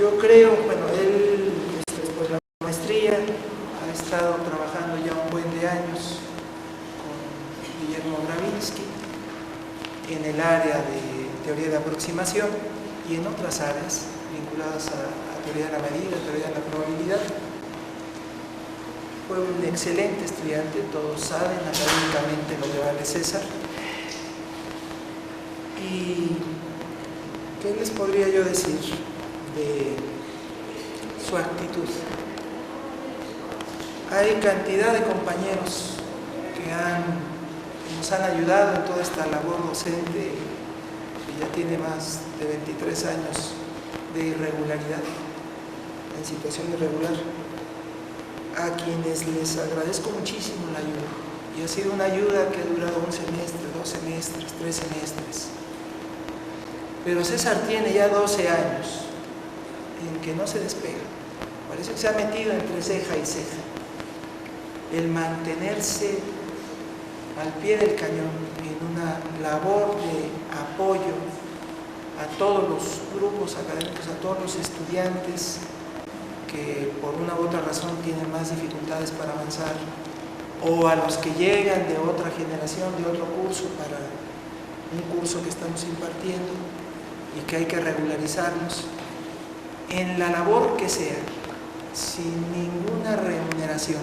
Yo creo, bueno, él después de la maestría ha estado trabajando ya un buen de años con Guillermo Gravinsky en el área de teoría de aproximación y en otras áreas vinculadas a teoría de la medida, teoría de la probabilidad. Fue un excelente estudiante, todos saben académicamente lo que vale César. ¿Y qué les podría yo decir de su actitud? Hay cantidad de compañeros que nos han ayudado en toda esta labor docente que ya tiene más de 23 años de irregularidad, en situación irregular, a quienes les agradezco muchísimo la ayuda. Y ha sido una ayuda que ha durado un semestre, 2 semestres, 3 semestres. Pero César tiene ya 12 años en que no se despega. Parece que se ha metido entre ceja y ceja. El mantenerse al pie del cañón en una labor de apoyo a todos los grupos académicos, a todos los estudiantes que por una u otra razón tienen más dificultades para avanzar, o a los que llegan de otra generación, de otro curso, para un curso que estamos impartiendo y que hay que regularizarlos, en la labor que sea, sin ninguna remuneración,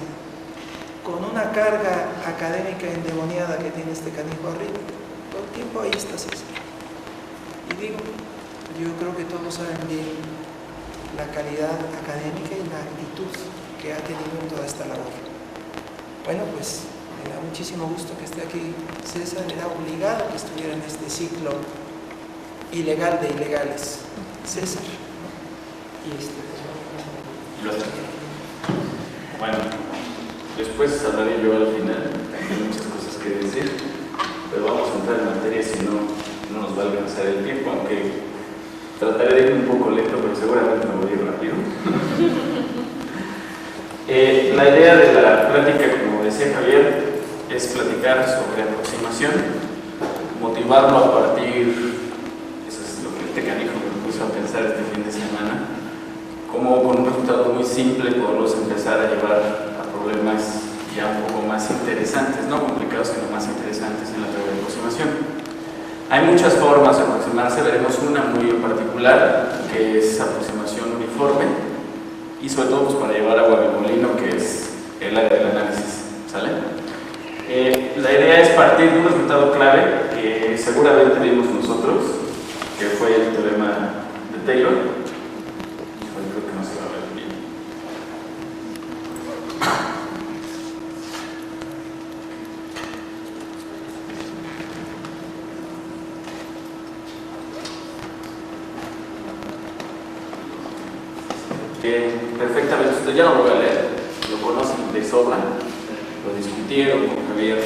con una carga académica endemoniada que tiene este canijo arriba, todo el tiempo ahí está César. Y digo, yo creo que todos saben bien la calidad académica y la actitud que ha tenido en toda esta labor. Bueno, pues me da muchísimo gusto que esté aquí César, era obligado que estuviera en este ciclo ilegal de ilegales. César, ¿no? Y Bueno, después hablaré yo al final, hay muchas cosas que decir, pero vamos a entrar en materia, si no nos va a alcanzar el tiempo, aunque trataré de ir un poco lento, pero seguramente me voy a ir rápido. La idea de la plática, como decía Javier, es platicar sobre aproximación, motivarlo a partir, eso es lo que este canijo me puso a pensar este fin de semana, como con un resultado muy simple podemos empezar a llevar a problemas ya un poco más interesantes, no complicados, sino más interesantes en la teoría de aproximación. Hay muchas formas de aproximarse, veremos una muy en particular, que es aproximación uniforme, y sobre todo pues, para llevar agua de molino, que es el área del análisis, ¿sale? La idea es partir de un resultado clave que seguramente vimos nosotros, que fue el teorema de Taylor. Creo que no se va a ver bien. Perfectamente, usted ya no lo voy a leer, lo conocen de sobra, lo discutieron con Javier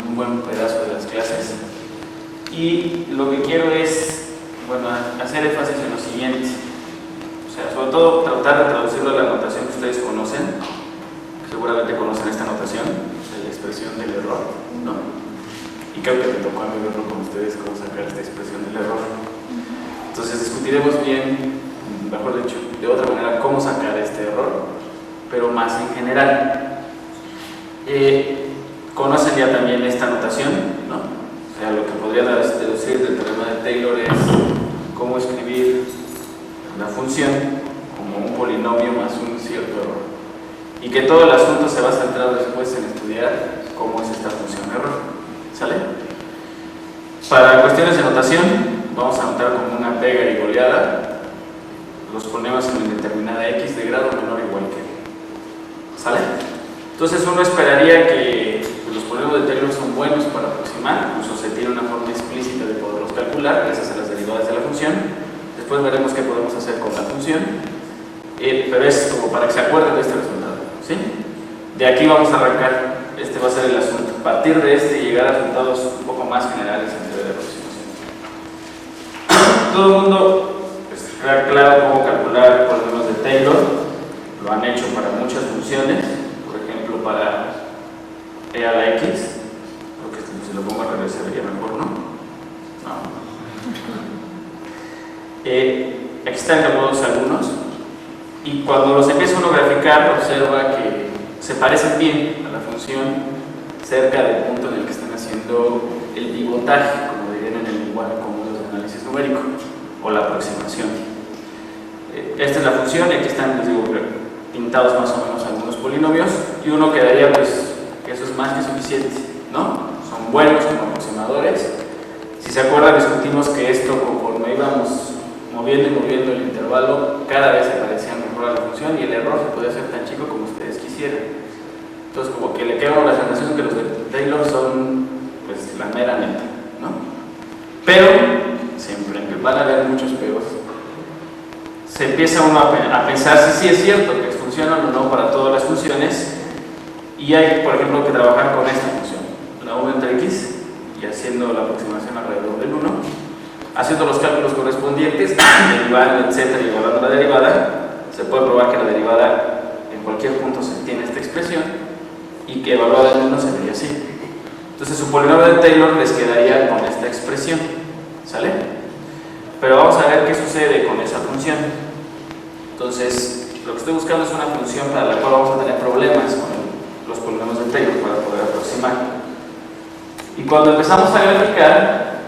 un buen pedazo de las clases, y lo que quiero es, bueno, hacer énfasis en lo siguiente, o sea, sobre todo tratar de traducirlo a la notación que ustedes conocen, que seguramente conocen esta notación, de la expresión del error, ¿no? Y creo que me tocó a mí verlo con ustedes, cómo sacar esta expresión del error. Entonces discutiremos bien, mejor dicho, de otra manera, cómo sacar este error, pero más en general. Conocen ya también esta notación, ¿no? O sea, lo que podría deducir del teorema de Taylor es cómo escribir una función como un polinomio más un cierto error. Y que todo el asunto se va a centrar después en estudiar cómo es esta función error. ¿Sale? Para cuestiones de notación, vamos a anotar como una pega y goleada los ponemos en indeterminada x de grado menor o igual que. ¿Sale? Entonces uno esperaría que los polinomios de Taylor son buenos para aproximar, incluso se tiene una forma explícita de poderlos calcular gracias a las derivadas de la función. Después veremos qué podemos hacer con la función, pero es como para que se acuerden de este resultado, ¿sí? De aquí vamos a arrancar, este va a ser el asunto, partir de este y llegar a resultados un poco más generales en teoría de aproximación. Todo el mundo queda claro cómo calcular polinomios de Taylor, lo han hecho para muchas funciones, por ejemplo para e a la x, creo que si lo pongo al revés sería mejor, ¿no? No. Aquí están de modos algunos, Y cuando los empieza uno a graficar, observa que se parecen bien a la función cerca del punto en el que están haciendo el pivotaje, como dirían en el lenguaje común de análisis numérico, o la aproximación. Esta es la función, y aquí están, les digo, pintados más o menos algunos polinomios, y uno quedaría, pues, que eso es más que suficiente, ¿no? Son buenos como aproximadores. Si se acuerdan, discutimos que esto, conforme íbamos moviendo y moviendo el intervalo, cada vez se parecía mejor a la función, y el error se podía hacer tan chico como ustedes quisieran. Entonces, como que le queda la sensación que los de Taylor son, pues, la mera neta, ¿no? Pero, siempre van a haber muchos peros. Se empieza uno a pensar si sí es cierto que funcionan o no para todas las funciones, y hay, por ejemplo, que trabajar con esta función, la 1 entre x, y haciendo la aproximación alrededor del 1, haciendo los cálculos correspondientes, derivando, etcétera, y evaluando la derivada. Se puede probar que la derivada en cualquier punto se tiene esta expresión, y que evaluada en 1 se vería así. Entonces su polinomio de Taylor les quedaría con esta expresión, ¿sale? Pero vamos a ver qué sucede con esa función. Entonces, lo que estoy buscando es una función para la cual vamos a tener problemas con los polinomios de Taylor para poder aproximar. Y cuando empezamos a graficar,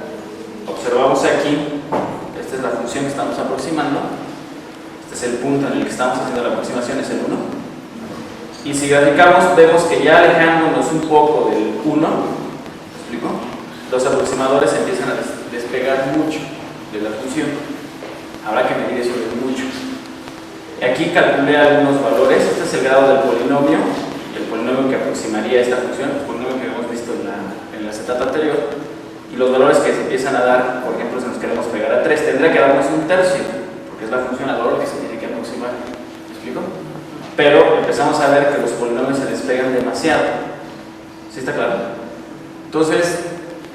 observamos aquí, esta es la función que estamos aproximando, este es el punto en el que estamos haciendo la aproximación, es el 1. Y si graficamos, vemos que ya alejándonos un poco del 1, ¿me explico? Los aproximadores empiezan a despegar mucho de la función. Habrá que medir eso de mucho. Aquí calculé algunos valores. Este es el grado del polinomio, el polinomio que aproximaría esta función, el polinomio que hemos visto en la acetato anterior, y los valores que se empiezan a dar. Por ejemplo, si nos queremos pegar a 3, tendría que darnos un tercio, porque es la función al valor que se tiene que aproximar. ¿Me explico? Pero empezamos a ver que los polinomios se despegan demasiado. ¿Sí está claro? Entonces,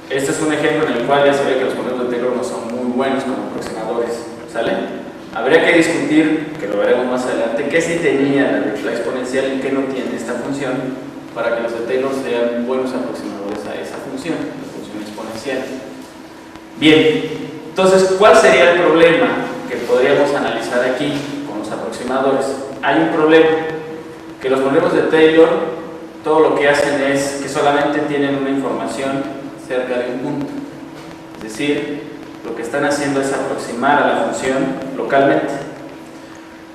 este es un ejemplo en el cual ya se ve que los polinomios de Taylor no son muy buenos como aproximadores. ¿Sale? Habría que discutir, que lo veremos más adelante, qué sí tenía la exponencial y qué no tiene esta función, para que los de Taylor sean buenos aproximadores a esa función, la función exponencial. Bien, entonces, ¿cuál sería el problema que podríamos analizar aquí con los aproximadores? Hay un problema, que los polinomios de Taylor, todo lo que hacen es que solamente tienen una información cerca de un punto. Es decir, lo que están haciendo es aproximar a la función localmente.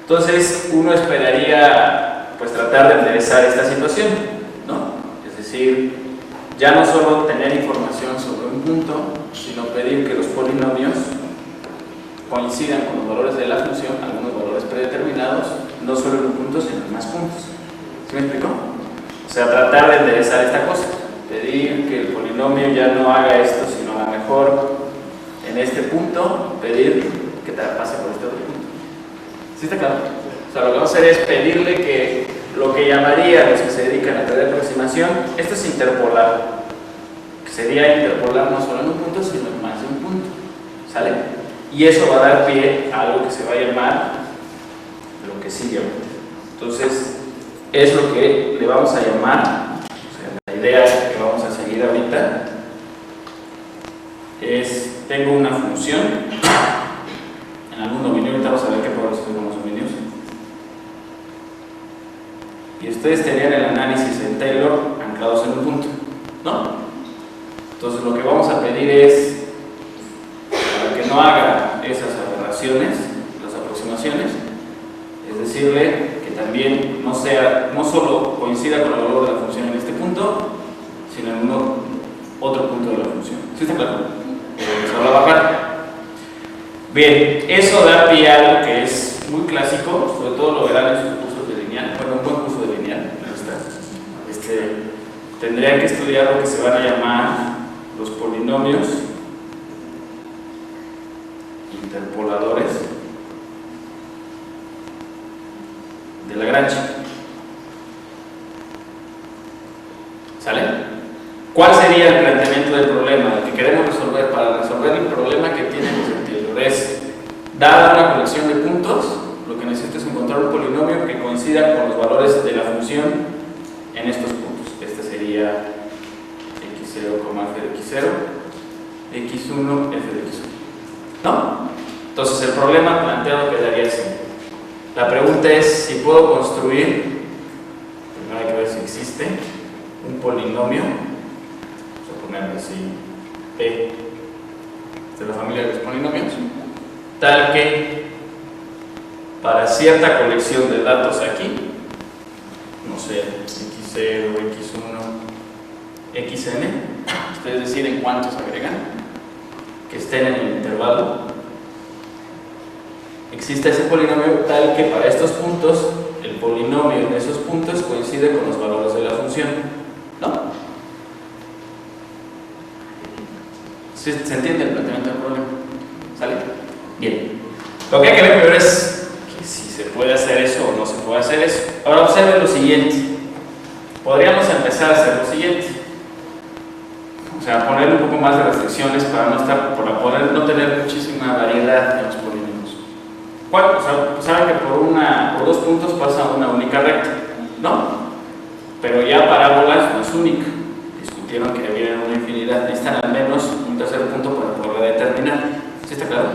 Entonces, uno esperaría, pues, tratar de enderezar esta situación, ¿no? Es decir, ya no solo tener información sobre un punto, sino pedir que los polinomios coincidan con los valores de la función, algunos valores predeterminados, no solo en un punto, sino en más puntos. ¿Sí me explico? O sea, tratar de enderezar esta cosa, pedir que el polinomio ya no haga esto, sino a lo mejor en este punto, pedir que te pase por este otro punto. ¿Sí está claro? O sea, lo que vamos a hacer es pedirle que lo que llamaría los que se dedican a teoría de aproximación, esto es interpolar, que sería interpolar no solo en un punto, sino en más de un punto. ¿Sale? Y eso va a dar pie a algo que se va a llamar lo que sigue ahorita. Entonces, es lo que le vamos a llamar, o sea, la idea que vamos a seguir ahorita es, tengo una función en algún dominio, ahorita vamos a ver qué podemos hacer con los dominios, y ustedes tenían el análisis en Taylor anclados en un punto, ¿no? Entonces lo que vamos a pedir es, para que no haga esas aberraciones, las aproximaciones, es decirle que también no solo coincida con el valor de la función en este punto, sino en otro punto de la función. ¿Sí está claro? Se va a bajar. Bien, eso da pie a algo que es muy clásico, sobre todo lo verán en sus cursos de lineal. Bueno, un buen curso de lineal, tendrían que estudiar lo que se van a llamar los polinomios interpoladores de Lagrange. ¿Sale? ¿Cuál sería el planteamiento del problema? El que queremos resolver. Para resolver el problema que tiene Taylor es, dada una colección de puntos, lo que necesito es encontrar un polinomio que coincida con los valores de la función en estos puntos. Este sería x0, f de x0, x1, f de x1. ¿No? Entonces el problema planteado quedaría así. La pregunta es si puedo construir, primero hay que ver si existe un polinomio, vamos a ponerle así, P de la familia de los polinomios, tal que para cierta colección de datos aquí, no sé, x0, x1, xn, ustedes deciden cuántos agregan, que estén en el intervalo, existe ese polinomio tal que para estos puntos, el polinomio en esos puntos coincide con los valores de la función, ¿no? ¿Se entiende el planteamiento del problema? ¿Sale? Bien. Lo que hay que ver primero es que si se puede hacer eso o no se puede hacer eso. Ahora observen lo siguiente. Podríamos empezar a hacer lo siguiente. O sea, poner un poco más de restricciones para no tener muchísima variedad en los polinomios. O sea, saben que por dos puntos pasa una única recta, ¿no? Pero ya parábolas no es única. Discutieron que había una infinidad, necesitan al menos un tercer punto para poderla determinar. ¿Sí está claro?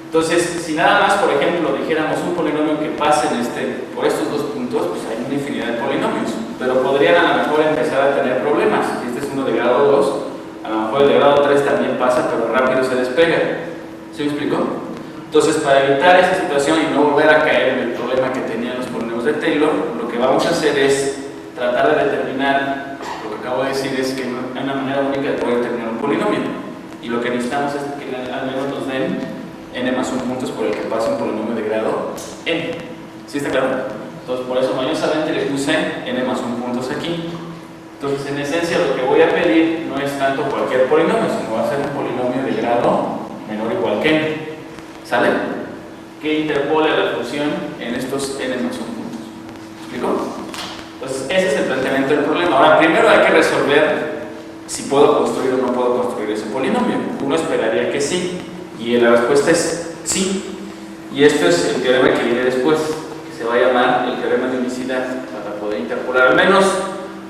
Entonces, si nada más, por ejemplo, dijéramos un polinomio que pase por estos dos puntos, pues hay una infinidad de polinomios, pero podrían a lo mejor empezar a tener problemas. Si este es uno de grado 2, a lo mejor el de grado 3 también pasa, pero rápido se despega. ¿Sí me explicó? Entonces, para evitar esa situación y no volver a caer en el problema que tenían los polinomios de Taylor, lo que vamos a hacer es tratar de determinar, lo que acabo de decir es que hay una manera única de poder determinar un polinomio, y lo que necesitamos es que al menos nos den n más 1 puntos por el que pase un polinomio de grado n. ¿Sí está claro? Entonces, por eso mañosamente le puse n más 1 puntos aquí. Entonces, en esencia, lo que voy a pedir no es tanto cualquier polinomio, sino va a ser un polinomio de grado menor o igual que n. ¿Sale? Que interpole a la función en estos n más 1 puntos. ¿Me explico? Entonces, ese es el planteamiento del problema. Ahora, primero hay que resolver si puedo construir o no puedo construir ese polinomio. Uno esperaría que sí, y la respuesta es sí. Y esto es el teorema que viene después, que se va a llamar el teorema de unicidad, para poder interpolar, al menos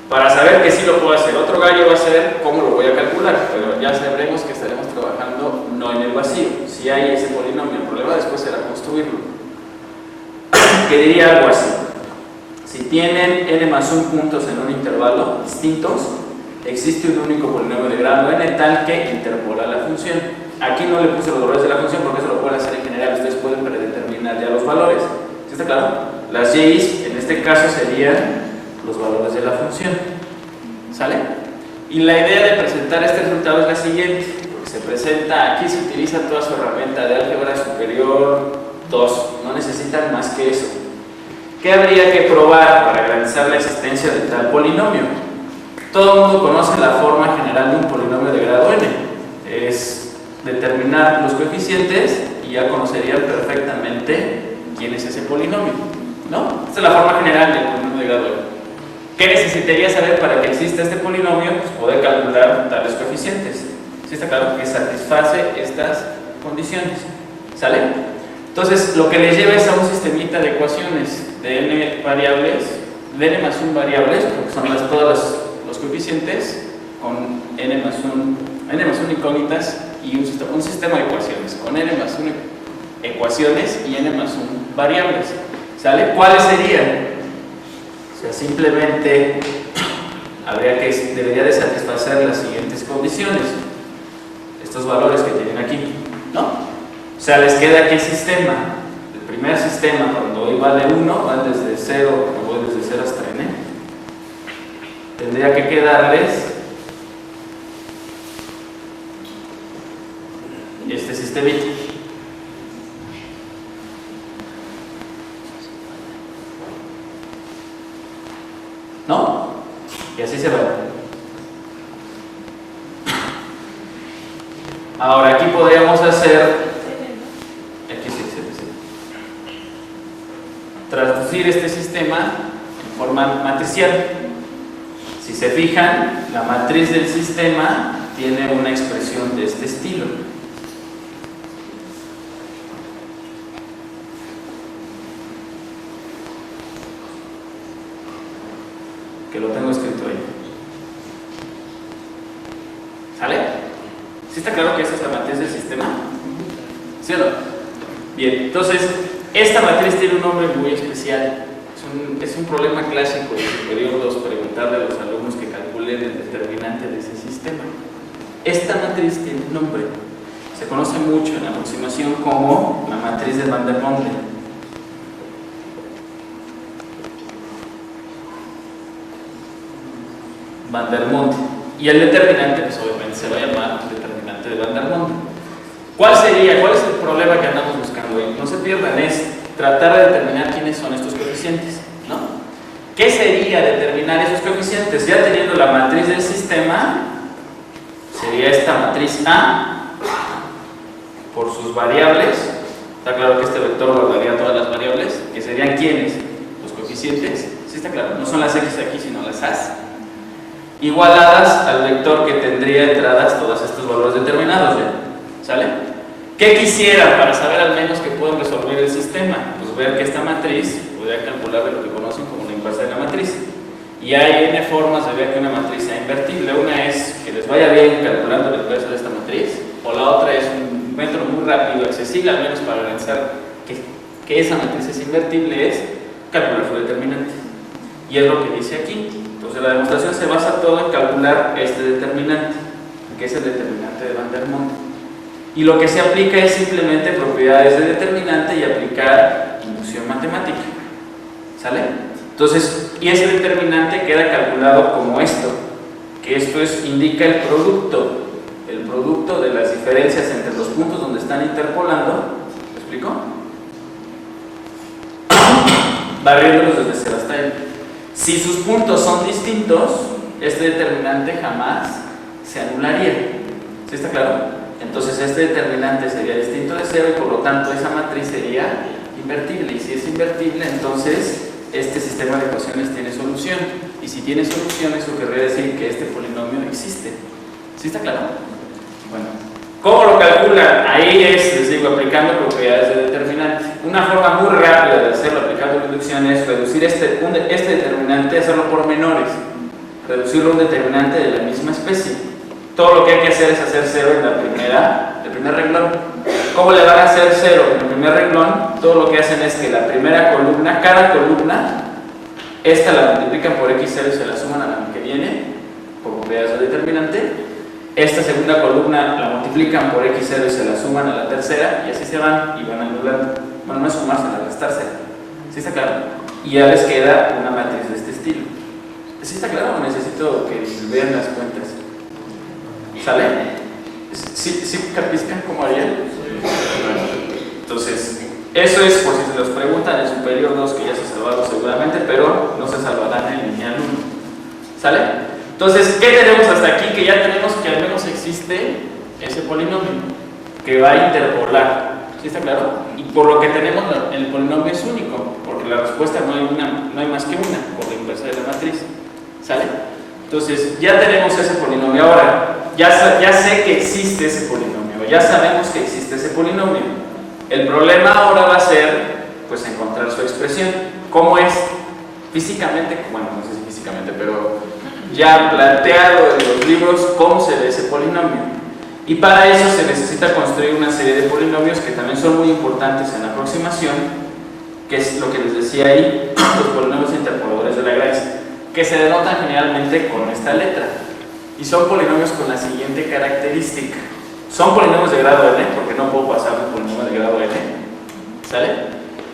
para saber que sí lo puedo hacer. Otro gallo va a ser cómo lo voy a calcular, pero ya sabremos que estaremos trabajando no en el vacío. Si hay ese polinomio, el problema después será construirlo. Que diría algo así: si tienen n más 1 puntos en un intervalo distintos, existe un único polinomio de grado n tal que interpola la función. Aquí no le puse los valores de la función porque eso lo pueden hacer en general, ustedes pueden predeterminar ya los valores. ¿Sí está claro? Las y's en este caso serían los valores de la función. ¿Sale? Y la idea de presentar este resultado es la siguiente, porque se presenta, aquí se utiliza toda su herramienta de álgebra superior 2, no necesitan más que eso. ¿Qué habría que probar para garantizar la existencia de tal polinomio? Todo el mundo conoce la forma general de un polinomio de grado n. Es determinar los coeficientes y ya conocerían perfectamente quién es ese polinomio, ¿no? Esta es la forma general del polinomio de grado n. ¿Qué necesitaría saber para que exista este polinomio? Pues poder calcular tales coeficientes. ¿Sí está claro? Que satisface estas condiciones. ¿Sale? Entonces, lo que les lleva es a un sistemita de ecuaciones de n variables, de n más 1 variables, porque son todos los coeficientes, con n más 1 incógnitas, y un sistema de ecuaciones con n más 1 ecuaciones y n más 1 variables. ¿Sale? ¿Cuáles serían? O sea, simplemente debería de satisfacer las siguientes condiciones, estos valores que tienen aquí, ¿no? O sea, les queda aquí el sistema. El primer sistema, cuando y vale 1, va desde 0, me voy desde 0 hasta n. Tendría que quedarles este sistemita. ¿No? Y así se va. Ahora aquí podríamos hacer traducir este sistema en forma matricial. Si se fijan, la matriz del sistema tiene una expresión de este estilo. Que lo tengo escrito ahí. ¿Sale? ¿Sí está claro que esa es la matriz del sistema? ¿Sí o no? Bien, entonces esta matriz tiene un nombre muy especial. Es un problema clásico de superior 2 preguntarle a los alumnos que calculen el determinante de ese sistema. Esta matriz tiene un nombre. Se conoce mucho en la aproximación como la matriz de Van der Monde. Van der Monde. Y el determinante, pues obviamente se va a llamar determinante de Van der Monde. ¿Cuál sería? ¿Cuál es el problema que andamos buscando hoy? No se pierdan, es tratar de determinar quiénes son estos coeficientes, ¿no? ¿Qué sería determinar esos coeficientes? Ya teniendo la matriz del sistema, sería esta matriz A por sus variables. Está claro que este vector guardaría todas las variables, que serían ¿quiénes? Los coeficientes. ¿Sí está claro? No son las X aquí, sino las A. Igualadas al vector que tendría entradas todos estos valores determinados, ¿ya? ¿Sale? ¿Qué quisieran para saber al menos que pueden resolver el sistema? Pues ver que esta matriz podría calcular de lo que conocen como la inversa de la matriz. Y hay n formas de ver que una matriz sea invertible. Una es que les vaya bien calculando la inversa de esta matriz, o la otra es un método muy rápido, accesible al menos para analizar que esa matriz es invertible, es calcular su determinante. Y es lo que dice aquí. Entonces la demostración se basa todo en calcular este determinante, que es el determinante de Van der Monde. Y lo que se aplica es simplemente propiedades de determinante y aplicar inducción matemática. ¿Sale? Entonces, y ese determinante queda calculado como esto, que esto indica el producto de las diferencias entre los puntos donde están interpolando. ¿Me explico? Barriéndolos desde 0 hasta L. Si sus puntos son distintos, este determinante jamás se anularía. ¿Sí está claro? Entonces este determinante sería distinto de 0 y por lo tanto esa matriz sería invertible. Y si es invertible, entonces este sistema de ecuaciones tiene solución. Y si tiene solución, eso querría decir que este polinomio existe. ¿Sí está claro? Bueno, ¿cómo lo calculan? Ahí es, les digo, aplicando propiedades de determinante. Una forma muy rápida de hacerlo aplicando inducción es reducir este determinante, hacerlo por menores. Reducirlo a un determinante de la misma especie. Todo lo que hay que hacer es hacer 0 en el primer renglón. ¿Cómo le van a hacer 0 en el primer renglón? Todo lo que hacen es que la primera columna, cada columna, esta la multiplican por x0 y se la suman a la que viene, por propiedades de determinante. Esta segunda columna la multiplican por x0 y se la suman a la tercera, y así se van y van anulando. Bueno, no es sumarse, sino restarse. ¿Sí está claro? Y ya les queda una matriz de este estilo. ¿Sí está claro o necesito que vean las cuentas? ¿Sale? ¿Sí capiscan cómo harían? Entonces, eso es por si se los preguntan en superior 2, que ya se salvaron seguramente, pero no se salvarán en lineal 1. ¿Sale? Entonces, ¿qué tenemos hasta aquí? Que ya tenemos que al menos existe ese polinomio que va a interpolar. ¿Sí está claro? Y por lo que tenemos, el polinomio es único, porque la respuesta no hay más que una, por la inversa de la matriz. ¿Sale? Entonces, ya tenemos ese polinomio. Ahora, ya sé que existe ese polinomio, ya sabemos que existe ese polinomio. El problema ahora va a ser, pues, encontrar su expresión. ¿Cómo es? Físicamente, bueno, no sé si físicamente, pero ya planteado en los libros cómo se ve ese polinomio. Y para eso se necesita construir una serie de polinomios que también son muy importantes en la aproximación, que es lo que les decía ahí, los polinomios interpoladores de Lagrange, que se denotan generalmente con esta letra. Y son polinomios con la siguiente característica. Son polinomios de grado n, porque no puedo pasar un polinomio de grado n. ¿Sale?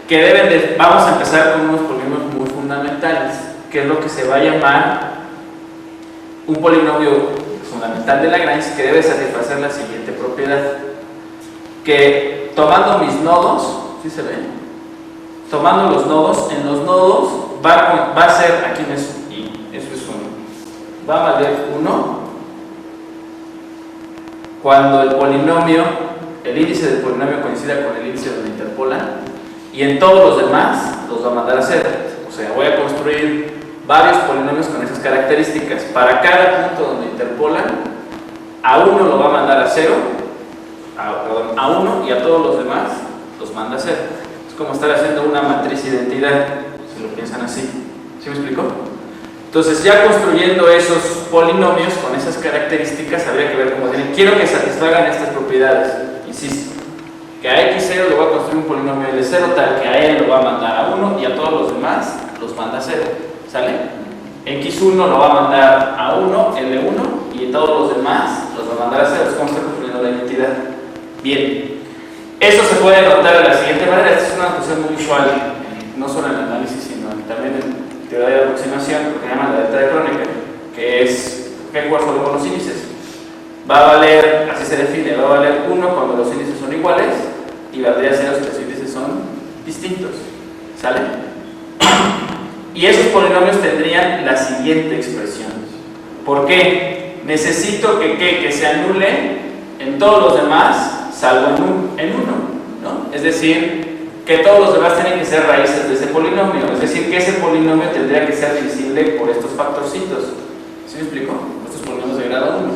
Que vamos a empezar con unos polinomios muy fundamentales, que es lo que se va a llamar un polinomio fundamental de Lagrange, que debe satisfacer la siguiente propiedad. Que tomando mis nodos, ¿sí se ve? Tomando los nodos, en los nodos va a ser, aquí eso es 1. Va a valer 1 cuando el índice del polinomio coincida con el índice donde interpolan, y en todos los demás los va a mandar a 0. O sea, voy a construir varios polinomios con esas características. Para cada punto donde interpolan, a uno lo va a mandar a 0, a 1, y a todos los demás los manda a 0. Es como estar haciendo una matriz identidad, si lo piensan así. ¿Sí me explico? Entonces, ya construyendo esos polinomios con esas características, habría que ver cómo tienen. Quiero que satisfagan estas propiedades, insisto. que a x0 le voy a construir un polinomio L0 tal que a él lo va a mandar a 1 y a todos los demás los manda a 0, ¿sale? X1 lo va a mandar a 1, L1, y todos los demás los va a mandar a 0, es como está construyendo la identidad. Bien, eso se puede notar de la siguiente manera. Esta es una notación muy usual, no solo en el análisis, sino también en teoría de aproximación, lo que llaman la delta de Kronecker, que es P cuarto con los índices. Va a valer, así se define, va a valer 1 cuando los índices son iguales y valdría 0 si los índices son distintos, ¿sale? Y esos polinomios tendrían la siguiente expresión. ¿Por qué? Necesito que se anule en todos los demás, salvo en uno, ¿no? Es decir, que todos los demás tienen que ser raíces de ese polinomio. Es decir, que ese polinomio tendría que ser divisible por estos factorcitos. ¿Sí me explico? Estos polinomios de grado 1.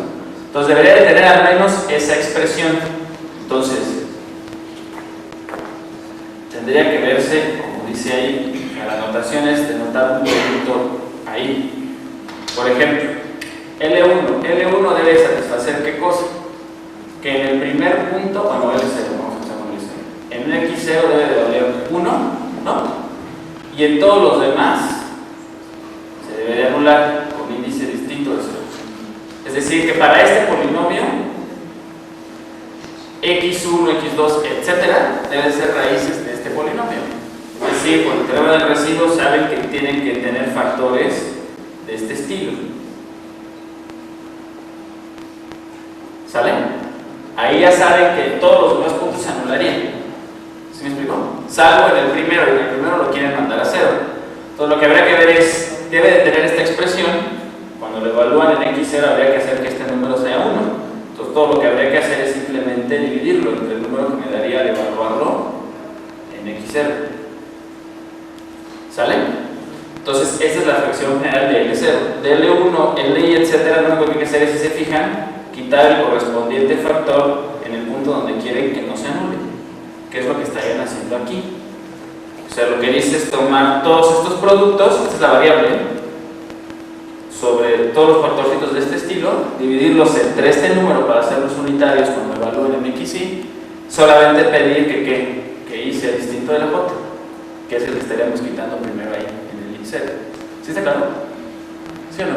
Entonces debería de tener al menos esa expresión. Entonces, tendría que verse, como dice ahí, la notación es denotar un punto ahí. Por ejemplo, L1 debe satisfacer ¿qué cosa? Que en el primer punto, bueno, L0, vamos a hacer con L0. En un X0 debe de valer 1, ¿no? Y en todos los demás se debe de anular con índice distinto de 0. Es decir, que para este polinomio X1, X2, etcétera, deben ser raíces de este polinomio. Es decir, con el teorema del residuo saben que tienen que tener factores de este estilo. ¿Sale? Ahí ya saben que todos los demás puntos se anularían. ¿Sí me explico? Salvo en el primero, y en el primero lo quieren mandar a 0. Entonces lo que habría que ver es, debe de tener esta expresión. Cuando lo evalúan en X0 habría que hacer que este número sea 1. Entonces todo lo que habría que hacer es simplemente dividirlo entre el número que me daría al evaluarlo en X0. ¿Sale? Entonces esta es la fracción general de L0. De L1, L, etcétera, lo único que hay que hacer es, si se fijan, quitar el correspondiente factor en el punto donde quieren que no se anule, que es lo que estarían haciendo aquí. O sea, lo que dice es tomar todos estos productos, esta es la variable, sobre todos los factorcitos de este estilo, dividirlos entre este número para hacerlos unitarios cuando evalúen en XY, solamente pedir que Y sea distinto de la J, que es el que estaríamos quitando primero ahí en el Y0. ¿Sí está claro? ¿Sí o no?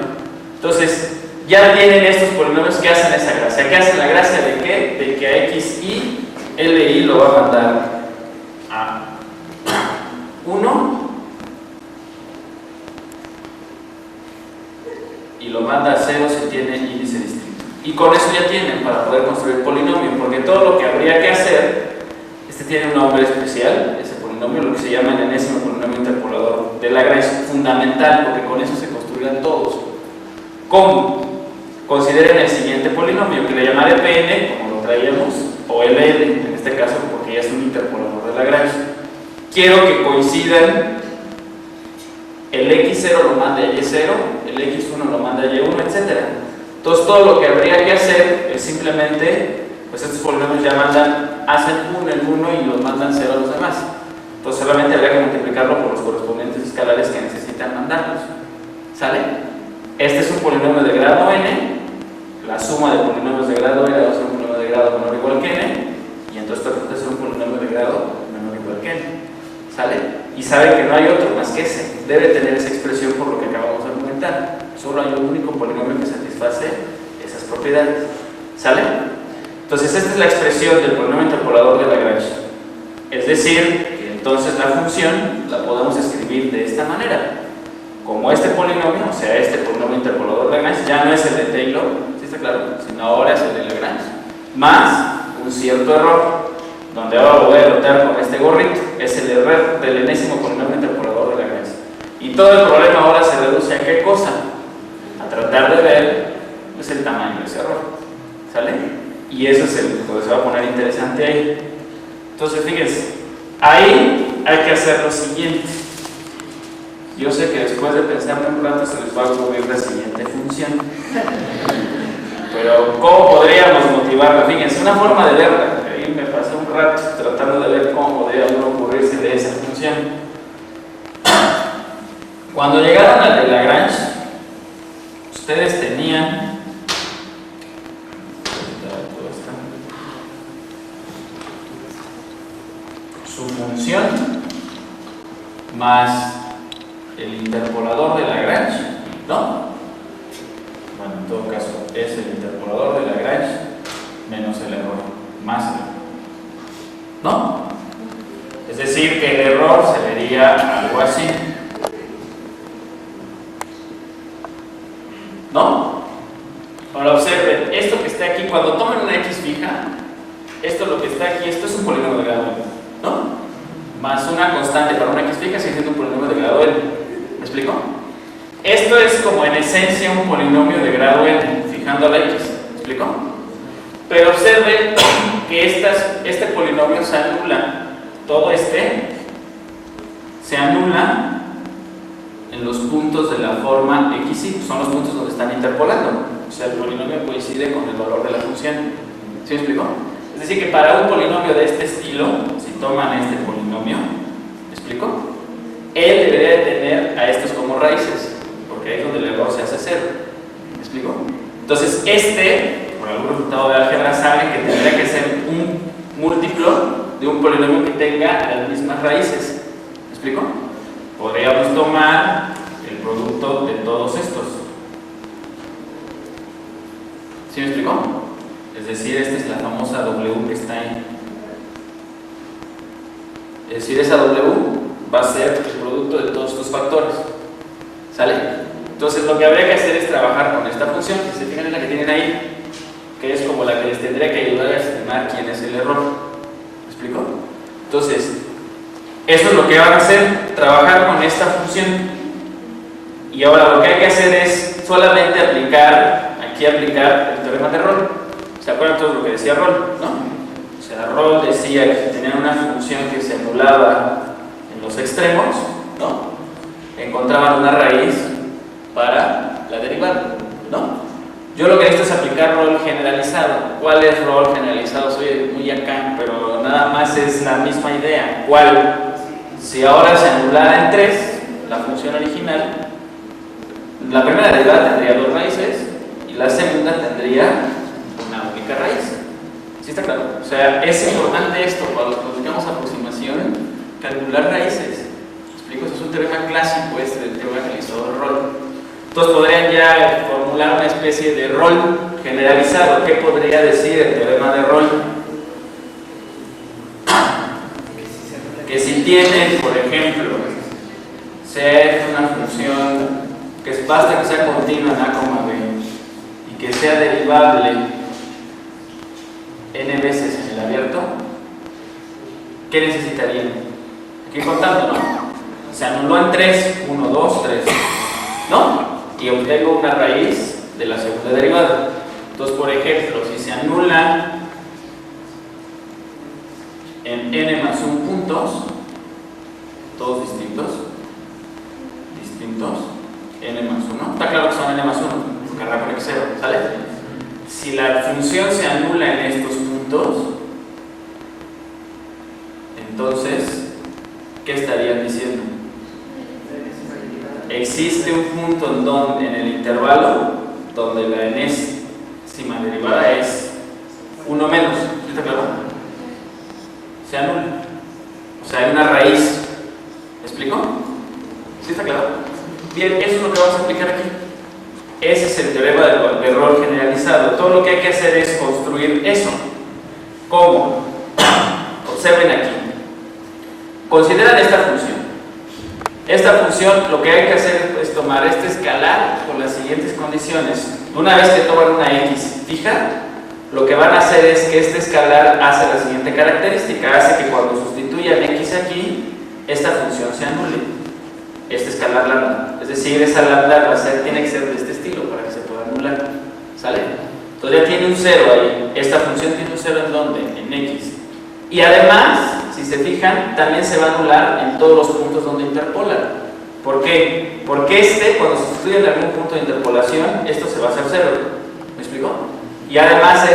Entonces, ya tienen estos polinomios que hacen esa gracia. ¿Qué hacen la gracia de qué? De que a XY, LI lo va a mandar a 1 y lo manda a 0 si tiene índice distinto. Y con eso ya tienen para poder construir polinomio, porque todo lo que habría que hacer, este tiene un nombre especial, ese polinomio, lo que se llama el enésimo polinomio interpolador de Lagrange, fundamental, porque con eso se construirán todos. ¿Cómo? Consideren el siguiente polinomio, que le llamaré Pn, como lo traíamos, o Ll, en este caso, porque ya es un interpolador de Lagrange. Quiero que coincidan, el X0 lo manda a Y0, el X1 lo manda a Y1, etc. Entonces todo lo que habría que hacer es simplemente, pues estos polinomios ya hacen 1 en 1 y los mandan 0 a los demás. Entonces solamente habría que multiplicarlo por los correspondientes escalares que necesitan mandarlos. ¿Sale? Este es un polinomio de grado n, la suma de polinomios de grado n va a ser un polinomio de grado menor o igual que n, y entonces esto resulta ser un polinomio de grado menor o igual que n. ¿Sale? Y saben que no hay otro más que ese, debe tener esa expresión por lo que acabamos de argumentar. Solo hay un único polinomio que satisface esas propiedades. ¿Sale? Entonces esta es la expresión del polinomio interpolador de Lagrange. Es decir, que entonces la función la podemos escribir de esta manera. Como este polinomio, o sea, este polinomio interpolador de Lagrange, ya no es el de Taylor, ¿sí está claro? Sino ahora es el de Lagrange, más un cierto error, donde ahora lo voy a anotar con este gorrito, es el error del enésimo polinomio interpolador de Lagrange. Y todo el problema ahora se reduce a ¿qué cosa? A tratar de ver pues, el tamaño de ese error, ¿sale? Y eso es lo que se va a poner interesante ahí. Entonces, fíjense, ahí hay que hacer lo siguiente. Yo sé que después de pensar un rato se les va a ocurrir la siguiente función. Pero, ¿cómo podríamos motivarla? Fíjense, una forma de verla. Ahí me pasé un rato tratando de ver cómo podría uno ocurrirse de esa función. Cuando llegaron al de Lagrange, ustedes tenían más el interpolador de Lagrange, ¿no? Bueno, en todo caso es el interpolador de Lagrange menos el error, más el error, ¿no? Es decir, que el error se vería algo así, ¿no? Ahora observen, esto que está aquí, cuando toman una x fija, esto lo que está aquí, esto es un polinomio de grado n, ¿no? Más una constante para una x fija sigue siendo un polinomio de grado n. ¿Me explico? Esto es como en esencia un polinomio de grado n, fijando la x. ¿Me explico? Pero observen que este polinomio se anula. Todo se anula en los puntos de la forma xy, son los puntos donde están interpolando. O sea, el polinomio coincide con el valor de la función. ¿Sí me explico? Es decir, que para un polinomio de este estilo, si toman este polinomio, ¿me explico? Él debería de tener a estos como raíces, porque ahí es donde el error se hace cero. ¿Me explico? Entonces, por algún resultado de álgebra, saben que tendría que ser un múltiplo de un polinomio que tenga las mismas raíces. ¿Me explico? Podríamos tomar el producto de todos estos. ¿Sí me explico? Es decir, esta es la famosa W que está ahí. Es decir, esa W va a ser el producto de todos estos factores. ¿Sale? Entonces lo que habría que hacer es trabajar con esta función, que se fijan en la que tienen ahí, que es como la que les tendría que ayudar a estimar quién es el error. ¿Me explico? Entonces, eso es lo que van a hacer, trabajar con esta función. Y ahora lo que hay que hacer es solamente aplicar el teorema de Rolle. ¿Se acuerdan todos lo que decía Rolle? ¿No? O sea, Rolle decía que si tenían una función que se anulaba en los extremos, ¿no? Encontraban una raíz para la derivada, ¿no? Yo lo que necesito es aplicar Rolle generalizado. ¿Cuál es Rolle generalizado? Soy muy acá, pero nada más es la misma idea. ¿Cuál? Si ahora se anulara en 3 la función original, la primera derivada tendría 2 raíces y la segunda tendría una única raíz. ¿Sí está claro? O sea, es importante esto cuando buscamos aproximación, calcular raíces. ¿Me explico? Eso es un teorema clásico, del teorema generalizado de Rolle. Entonces podrían ya formular una especie de Rolle generalizado. ¿Qué podría decir el teorema de Rolle? Que si tienen, por ejemplo, sea una función que basta que sea continua en A, B y que sea derivable n veces en el abierto, ¿qué necesitarían? Aquí contando, ¿no? Se anuló en 3, 1, 2, 3, ¿no? Y obtengo una raíz de la segunda derivada. Entonces, por ejemplo, si se anula en n más 1 puntos, todos distintos, n más 1, está claro que son n más 1, porque arranco en 0, ¿sale? Si la función se anula en estos puntos, entonces, ¿qué estarían diciendo? Existe un punto en el intervalo donde la enésima derivada es 1 menos, ¿está claro? Se anula, o sea hay una raíz. ¿Me explico? ¿Sí está claro? Bien, eso es lo que vamos a aplicar aquí. Ese es el teorema de Rolle generalizado. Todo lo que hay que hacer es construir eso. ¿Cómo? Observen aquí. Consideran esta función. Esta función, lo que hay que hacer es tomar este escalar con las siguientes condiciones. Una vez que toman una x fija, lo que van a hacer es que este escalar hace la siguiente característica. Hace que cuando sustituyan x aquí, esta función se anule. Este escalar lambda. Es decir, esa lambda tiene que ser de este estilo para que se pueda anular. ¿Sale? Entonces ya tiene un 0 ahí. Esta función tiene un 0 ¿en dónde? En x. Y además, si se fijan, también se va a anular en todos los puntos donde interpola. ¿Por qué? Porque cuando se sustituye en algún punto de interpolación, esto se va a hacer 0. ¿Me explico? Y además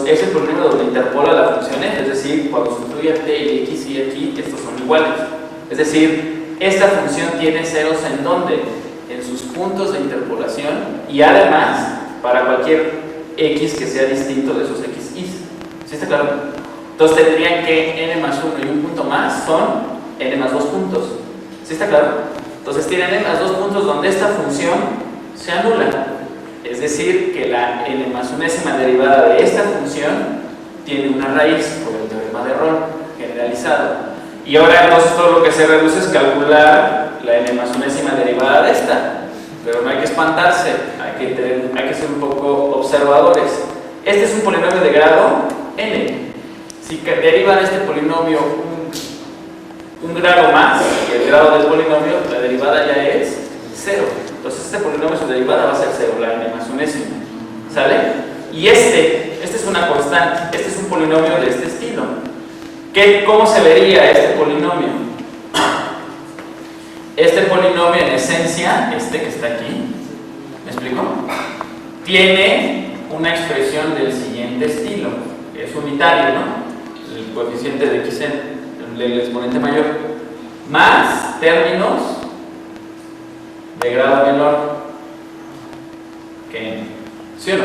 es el polinomio donde interpola la función n, es decir, cuando sustituye t y x y aquí, estos son iguales. Es decir, esta función tiene ceros ¿en dónde? En sus puntos de interpolación y además para cualquier x que sea distinto de esos x's. ¿Sí está claro? Entonces tendrían que n más 1 y un punto más son n más 2 puntos. ¿Sí está claro? Entonces tienen n más 2 puntos donde esta función se anula. Es decir, que la n más unésima derivada de esta función tiene una raíz por el teorema de Rolle generalizado. Y ahora entonces todo lo que se reduce es calcular la n más unésima derivada de esta. Pero no hay que espantarse, hay que ser un poco observadores. Este es un polinomio de grado n. Si deriva de este polinomio un grado más que el grado del polinomio, la derivada ya es 0. Entonces este polinomio, su derivada va a ser 0, la n más unésima. ¿Sale? Y este es una constante, este es un polinomio de este estilo. ¿Cómo se vería este polinomio? Este polinomio en esencia, este que está aquí, ¿me explico? Tiene una expresión del siguiente estilo. Es unitario, ¿no? El coeficiente de xn, el exponente mayor, más términos de grado menor que n. ¿Sí o no?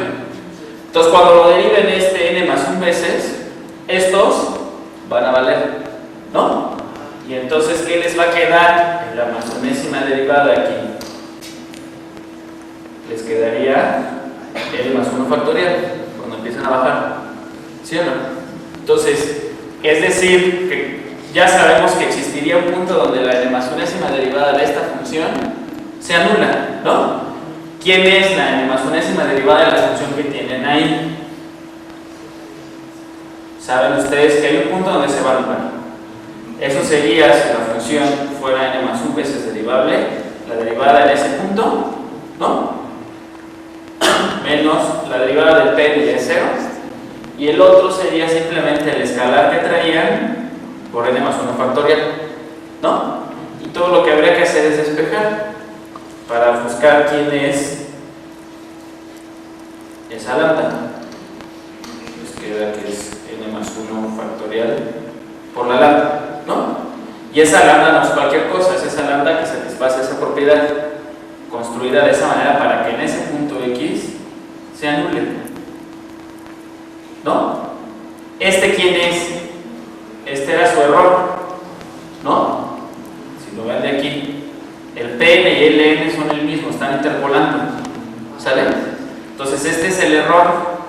Entonces cuando lo deriven este n más 1 veces, estos van a valer, ¿no? Y entonces, ¿qué les va a quedar en la más unésima derivada aquí? Les quedaría n más 1 factorial cuando empiezan a bajar, ¿sí o no? Entonces, es decir, que ya sabemos que existiría un punto donde la n más unésima derivada de esta función se anula, ¿no? ¿Quién es la n más unésima derivada de la función que tienen ahí? Saben ustedes que hay un punto donde se va a anular. Eso sería, si la función fuera n más 1 veces derivable, la derivada en ese punto, ¿no? Menos la derivada del p de 0, y el otro sería simplemente el escalar que traían por n más 1 factorial, ¿no? Y todo lo que habría que hacer es despejar para buscar quién es esa lambda. Nos queda que es n más 1 factorial por la lambda, ¿no? Y esa lambda no es cualquier cosa, es esa lambda que satisface esa propiedad construida de esa manera para que en ese punto x se anule, ¿no? ¿Este quién es? Este era su error, ¿no? Si lo ven de aquí, el Pn y el N son el mismo, están interpolando, ¿sale? Entonces este es el error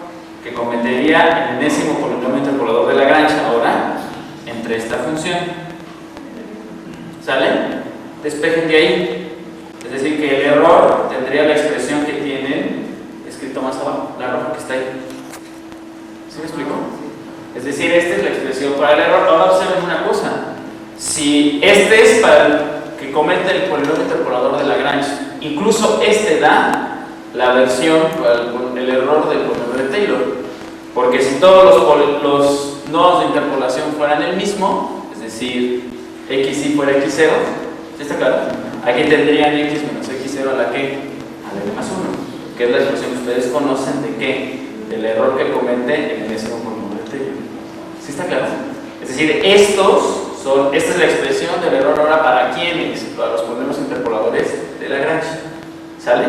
que cometería el enésimo polinomio interpolador de Lagrange ahora entre esta función, ¿sale? Despejen de ahí, es decir que el error tendría la expresión que tienen escrito más abajo, la roja que está ahí. ¿Sí me explico? Es decir, esta es la expresión para el error. Ahora observen una cosa, si este es para el que comete el polinomio interpolador de Lagrange, incluso este da la versión para el error del polinomio de Taylor, porque si todos los nodos de interpolación fueran el mismo, es decir, xy fuera x0, ¿sí está claro? Aquí tendrían x menos x0 a la que, a la n más 1, que es la expresión que ustedes conocen de qué, del error que comete el enésimo polinomio de Taylor. ¿Sí está claro? Es decir, esta es la expresión del error ahora para quiénes, para los polinomios interpoladores de Lagrange, ¿sale?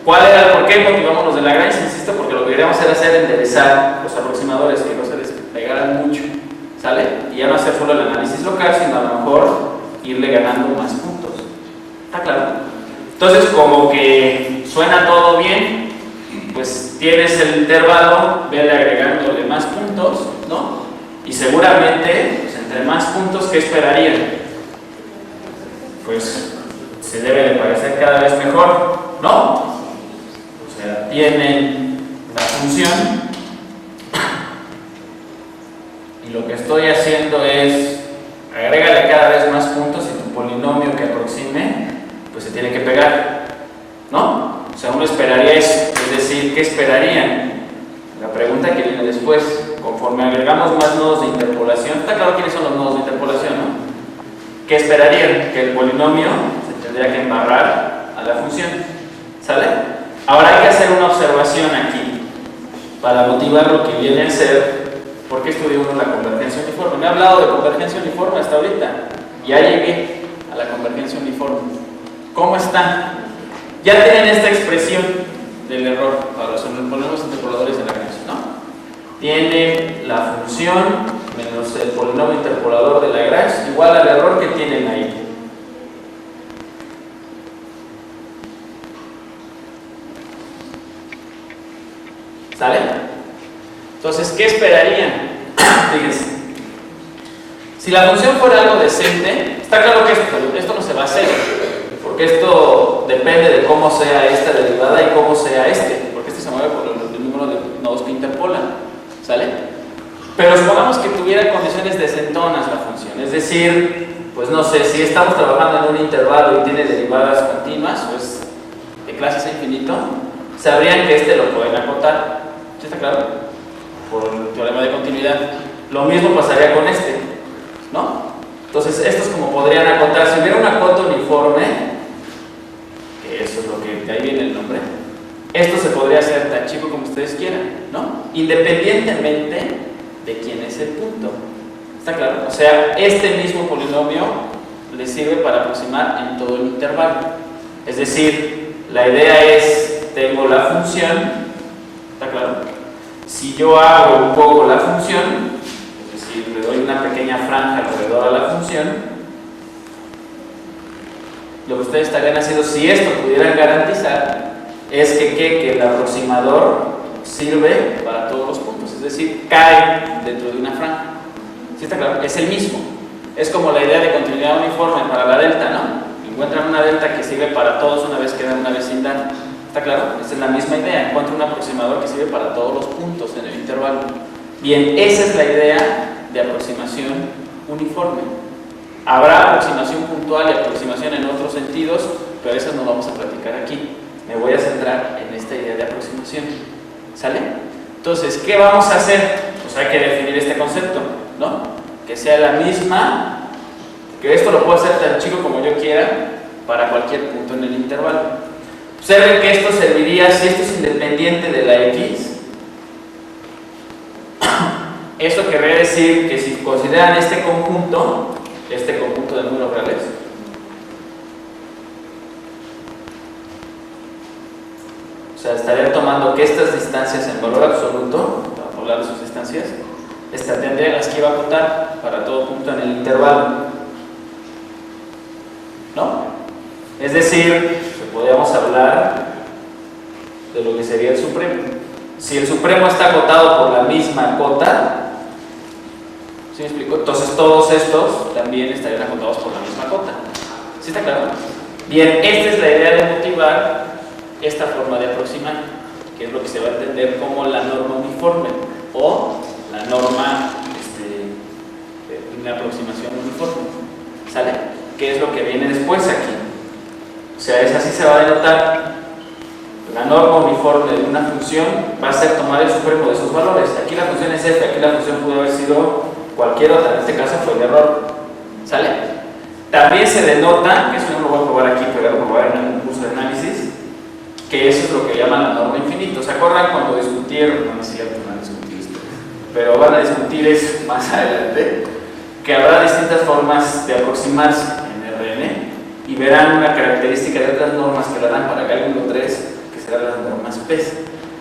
¿Cuál era por qué motivamos los de Lagrange? Insisto, porque lo que queríamos era hacer enderezar los aproximadores, que no se les pegaran mucho, ¿sale? Y ya no hacer solo el análisis local, sino a lo mejor irle ganando más puntos. ¿Está claro? Entonces, como que suena todo bien, pues tienes el intervalo, vele agregándole más puntos, ¿no? Y seguramente, pues, entre más puntos, ¿qué esperarían? Pues se debe de parecer cada vez mejor, ¿no? O sea, tienen la función y lo que estoy haciendo es agrégale cada vez más puntos y tu polinomio que aproxime, pues se tiene que pegar, ¿no? O sea, uno esperaría eso, es decir, ¿qué esperarían? La pregunta que viene después, conforme agregamos más nodos de interpolación, está claro quiénes son los nodos de interpolación, ¿no? ¿Qué esperarían? Que el polinomio se tendría que embarrar a la función, ¿sale? Ahora hay que hacer una observación aquí para motivar lo que viene a ser por qué estudiamos la convergencia uniforme. Me he hablado de convergencia uniforme hasta ahorita, ya llegué a la convergencia uniforme. ¿Cómo está? Ya tienen esta expresión del error para los polinomios interpoladores de Lagrange, ¿no? Tienen la función menos el polinomio interpolador de Lagrange igual al error que tienen ahí. ¿Sale? Entonces, ¿qué esperarían? Fíjense. Si la función fuera algo decente, está claro que esto no se va a hacer, porque esto depende de cómo sea esta derivada y cómo sea porque este se mueve por el número de nodos que interpolan, ¿sale? Pero supongamos que tuviera condiciones decentonas la función, es decir, pues no sé, si estamos trabajando en un intervalo y tiene derivadas continuas, pues de clases a infinito, sabrían que lo pueden acotar, ¿sí está claro? Por el teorema de continuidad. Lo mismo pasaría con ¿no? Entonces, estos como podrían acotar, si hubiera una cota uniforme, que eso es lo que, de ahí viene el nombre, esto se podría hacer tan chico como ustedes quieran, ¿no? Independientemente de quién es el punto. ¿Está claro? O sea, este mismo polinomio le sirve para aproximar en todo el intervalo. Es decir, la idea es, tengo la función, ¿está claro? Si yo hago un poco la función, es decir, le doy una pequeña franja alrededor a la función, lo que ustedes estarían haciendo, si esto pudieran garantizar, es que el aproximador sirve para todos los puntos, es decir, cae dentro de una franja. ¿Sí está claro? Es el mismo. Es como la idea de continuidad uniforme para la delta, ¿no? Encuentran una delta que sirve para todos una vez que dan una vecindad. ¿Está claro? Esta es la misma idea. Encuentro un aproximador que sirve para todos los puntos en el intervalo. Bien, esa es la idea de aproximación uniforme. Habrá aproximación puntual y aproximación en otros sentidos, pero esas no vamos a platicar aquí. Me voy a centrar en esta idea de aproximación. ¿Sale? Entonces, ¿qué vamos a hacer? Pues hay que definir este concepto, ¿no? Que sea la misma, que esto lo puedo hacer tan chico como yo quiera para cualquier punto en el intervalo. Observen que esto serviría, si esto es independiente de la X, eso querría decir que si consideran este conjunto de números reales, o sea, estarían tomando que estas distancias en valor absoluto, para hablar de sus distancias, tendrían las que iba a acotar para todo punto en el intervalo, ¿no? Es decir, podríamos hablar de lo que sería el supremo. Si el supremo está acotado por la misma cota, ¿sí me explico? Entonces todos estos también estarían acotados por la misma cota. ¿Sí está claro? Bien, esta es la idea de motivar esta forma de aproximar, que es lo que se va a entender como la norma uniforme o la norma una aproximación uniforme. ¿Sale? ¿Qué es lo que viene después aquí? O sea, es así se va a denotar. La norma uniforme de una función va a ser tomar el supremo de sus valores. Aquí la función es esta, aquí la función pudo haber sido cualquier otra, en este caso fue el error. ¿Sale? También se denota, que eso no lo voy a probar aquí, pero lo voy a probar en un curso de análisis, que eso es lo que llaman la norma infinito. ¿Se acuerdan cuando discutieron? No es cierto, no han discutido esto, pero van a discutir eso más adelante, que habrá distintas formas de aproximarse en Rn y verán una característica de otras normas que la dan para cálculo 3, que serán las normas PES.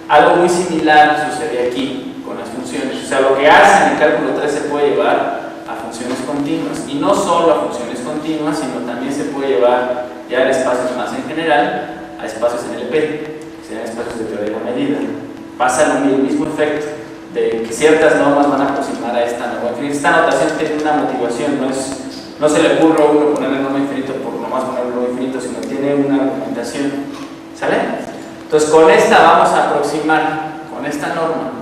Algo muy similar sucede aquí con las funciones. O sea, lo que hacen en cálculo 3 se puede llevar a funciones continuas, y no solo a funciones continuas, sino también se puede llevar ya a espacios más en general, a espacios en LP, que sean espacios de teoría de la medida. Pasa el mismo efecto de que ciertas normas van a aproximar a esta norma infinita. Esta notación tiene una motivación, no se le ocurre a uno poner el norma infinito por nomás poner el norma infinito, sino tiene una argumentación. ¿Sale? Entonces con esta vamos a aproximar, con esta norma.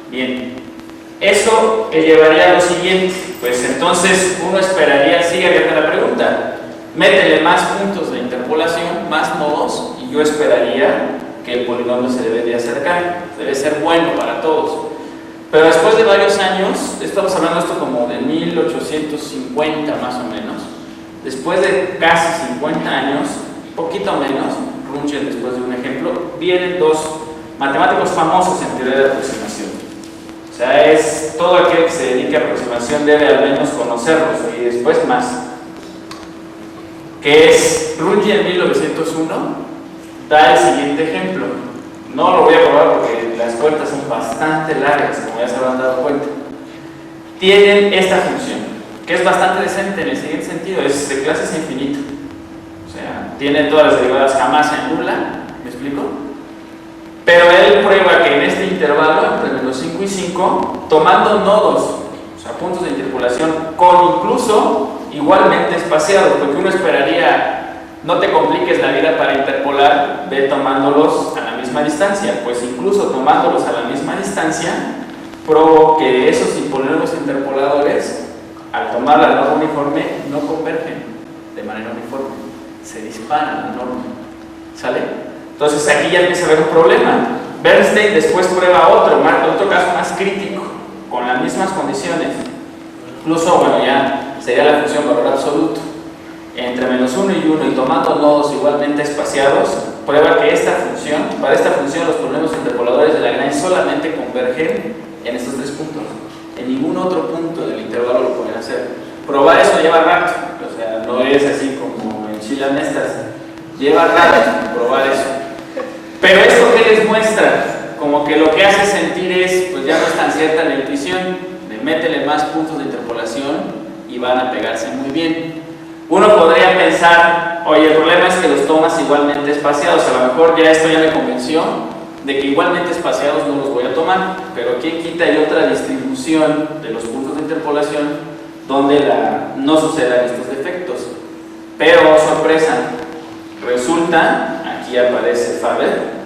Bien, eso llevaría a lo siguiente. Pues entonces uno esperaría, sigue abierta la pregunta, métele más puntos de interpolación, más nodos, y yo esperaría que el polinomio se debe de acercar, debe ser bueno para todos. Pero después de varios años, estamos hablando de esto como de 1850 más o menos, después de casi 50 años, poquito menos, Runge después de un ejemplo, vienen dos matemáticos famosos en teoría de aproximación. O sea, es todo aquel que se dedique a aproximación debe al menos conocerlos, y después más. Que es Runge en 1901, da el siguiente ejemplo. No lo voy a probar porque las cuentas son bastante largas, como ya se habrán dado cuenta. Tienen esta función, que es bastante decente en el siguiente sentido, es de clases infinito. O sea, tiene todas las derivadas, jamás se anula. ¿Me explico? Pero él prueba que en este intervalo, entre menos 5 y 5, tomando nodos, o sea, puntos de interpolación, con incluso igualmente espaciados, porque uno esperaría, no te compliques la vida para interpolar, ve tomándolos a la misma distancia, pues incluso tomándolos a la misma distancia, probó que esos polinomios interpoladores, al tomar la norma uniforme, no convergen de manera uniforme, se disparan la norma, ¿sale? Entonces aquí ya empieza a haber un problema. Bernstein después prueba otro caso más crítico, con las mismas condiciones, incluso, bueno, ya sería la función valor absoluto, entre menos 1 y 1 y tomando nodos igualmente espaciados, prueba que para esta función los polinomios interpoladores de Lagrange solamente convergen en estos 3 puntos. En ningún otro punto del intervalo lo pueden hacer. Probar eso lleva rato, o sea, no es así como en chilanestas, lleva rato probar eso. Pero esto que les muestra, como que lo que hace sentir es, pues ya no es tan cierta la intuición, de métele más puntos de interpolación y van a pegarse muy bien. Uno podría pensar, oye, el problema es que los tomas igualmente espaciados, a lo mejor ya esto ya me convenció de que igualmente espaciados no los voy a tomar, pero ¿quién quita? Hay otra distribución de los puntos de interpolación donde no sucedan estos defectos. Pero, sorpresa, resulta, aquí aparece Faber,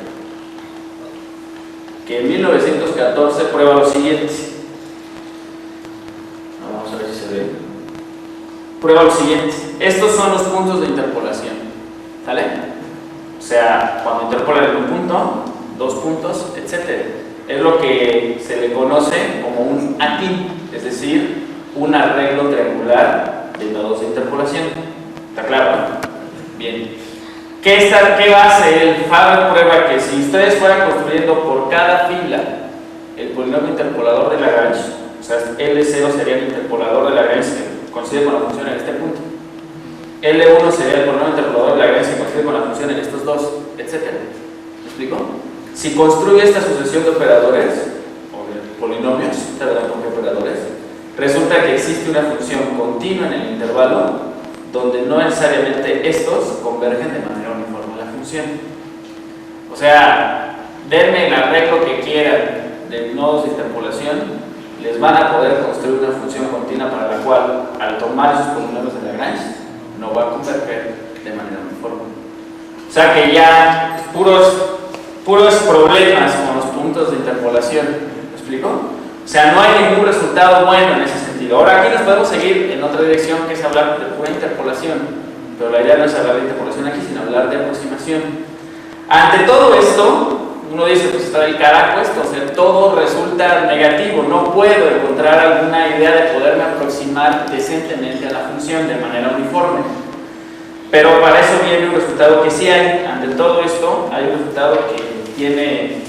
que en 1914 prueba lo siguiente. Vamos a ver si se ve. Prueba lo siguiente. Estos son los puntos de interpolación, ¿sale? O sea, cuando interpolan en un punto, 2 puntos, etc. Es lo que se le conoce como un ATIN, es decir, un arreglo triangular de nodos de interpolación. ¿Está claro? Bien. ¿Qué hace? El Faber prueba que si ustedes fueran construyendo por cada fila el polinomio interpolador de Lagrange, o sea, L0 sería el interpolador de Lagrange que coincide con la función en este punto, L1 sería el polinomio interpolador de Lagrange que coincide con la función en estos dos, etc. ¿Me explico? Si construye esta sucesión de operadores, o de polinomios, ¿te verán con qué operadores? Resulta que existe una función continua en el intervalo donde no necesariamente estos convergen de manera uniforme a la función. O sea, denme el arreglo que quieran de nodos de interpolación, les van a poder construir una función continua para la cual, al tomar esos polinomios de Lagrange, no va a converger de manera uniforme. O sea que ya puros problemas con los puntos de interpolación. ¿Me explico? O sea, no hay ningún resultado bueno en ese sentido. Ahora aquí nos podemos seguir en otra dirección, que es hablar de pura interpolación, pero la idea no es hablar de interpolación aquí, sino hablar de aproximación. Ante todo esto, uno dice, pues está del carajo esto, o sea, todo resulta negativo, no puedo encontrar alguna idea de poderme aproximar decentemente a la función de manera uniforme. Pero para eso viene un resultado que sí hay. Ante todo esto, hay un resultado que tiene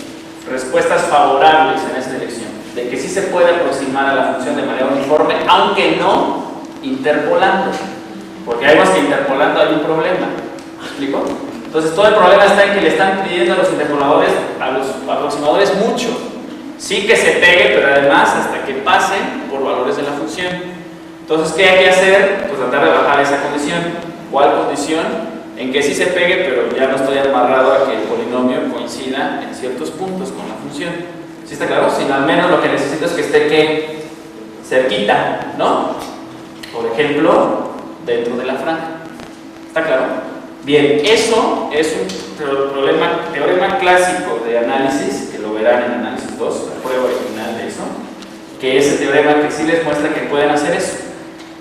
respuestas favorables en esta dirección, de que sí se puede aproximar a la función de manera uniforme, aunque no interpolando, porque vemos que interpolando hay un problema. ¿Me explico? Entonces todo el problema está en que le están pidiendo a los interpoladores, a los aproximadores, mucho. Sí que se pegue, pero además hasta que pase por valores de la función. Entonces, ¿qué hay que hacer? Pues tratar de bajar esa condición. ¿Cuál condición? En que sí se pegue, pero ya no estoy amarrado a que el polinomio coincida en ciertos puntos con la función. ¿Sí está claro? Sino al menos lo que necesito es que esté ¿qué? Cerquita, ¿no? Por ejemplo, dentro de la franja. ¿Está claro? Bien, eso es un teorema clásico de análisis, que lo verán en análisis 2, la prueba original de eso, que es el teorema que sí les muestra que pueden hacer eso.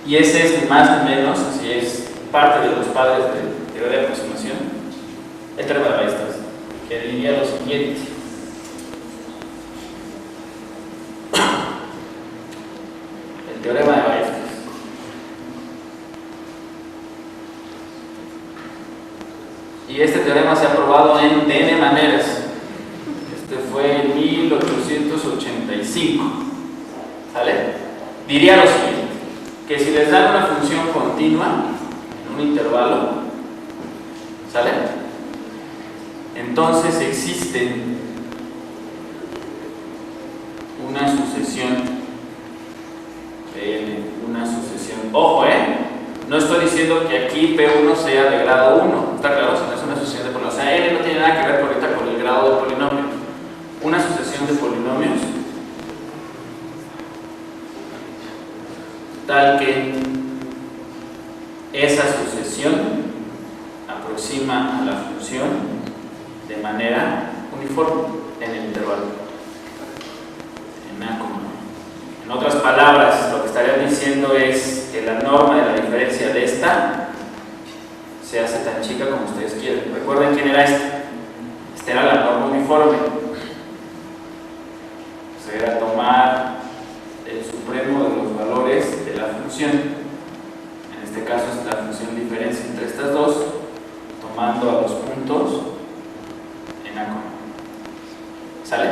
Y ese es más o menos, así es, parte de los padres de teoría de aproximación, el teorema de Weierstrass, que diría lo siguiente. El teorema de Weierstrass. Y este teorema se ha probado en n maneras. Este fue en 1885. ¿Sale? Diría lo siguiente, que si les dan una función continua en un intervalo, ¿sale? Entonces existe una sucesión ojo, no estoy diciendo que aquí P1 sea de grado 1, está claro, si no es una sucesión de polinomios, o sea, N no tiene nada que ver ahorita con el grado del polinomio, una sucesión de polinomios tal que esa sucesión aproxima a la función de manera uniforme en el intervalo, en A, en otras palabras, lo que estarían diciendo es que la norma de la diferencia de esta se hace tan chica como ustedes quieren. Recuerden quién era esta. Esta era la norma uniforme. O sea, era tomar el supremo de los valores de la función. En este caso es la función diferencia entre estas dos, tomando a los puntos en A. ¿Sale?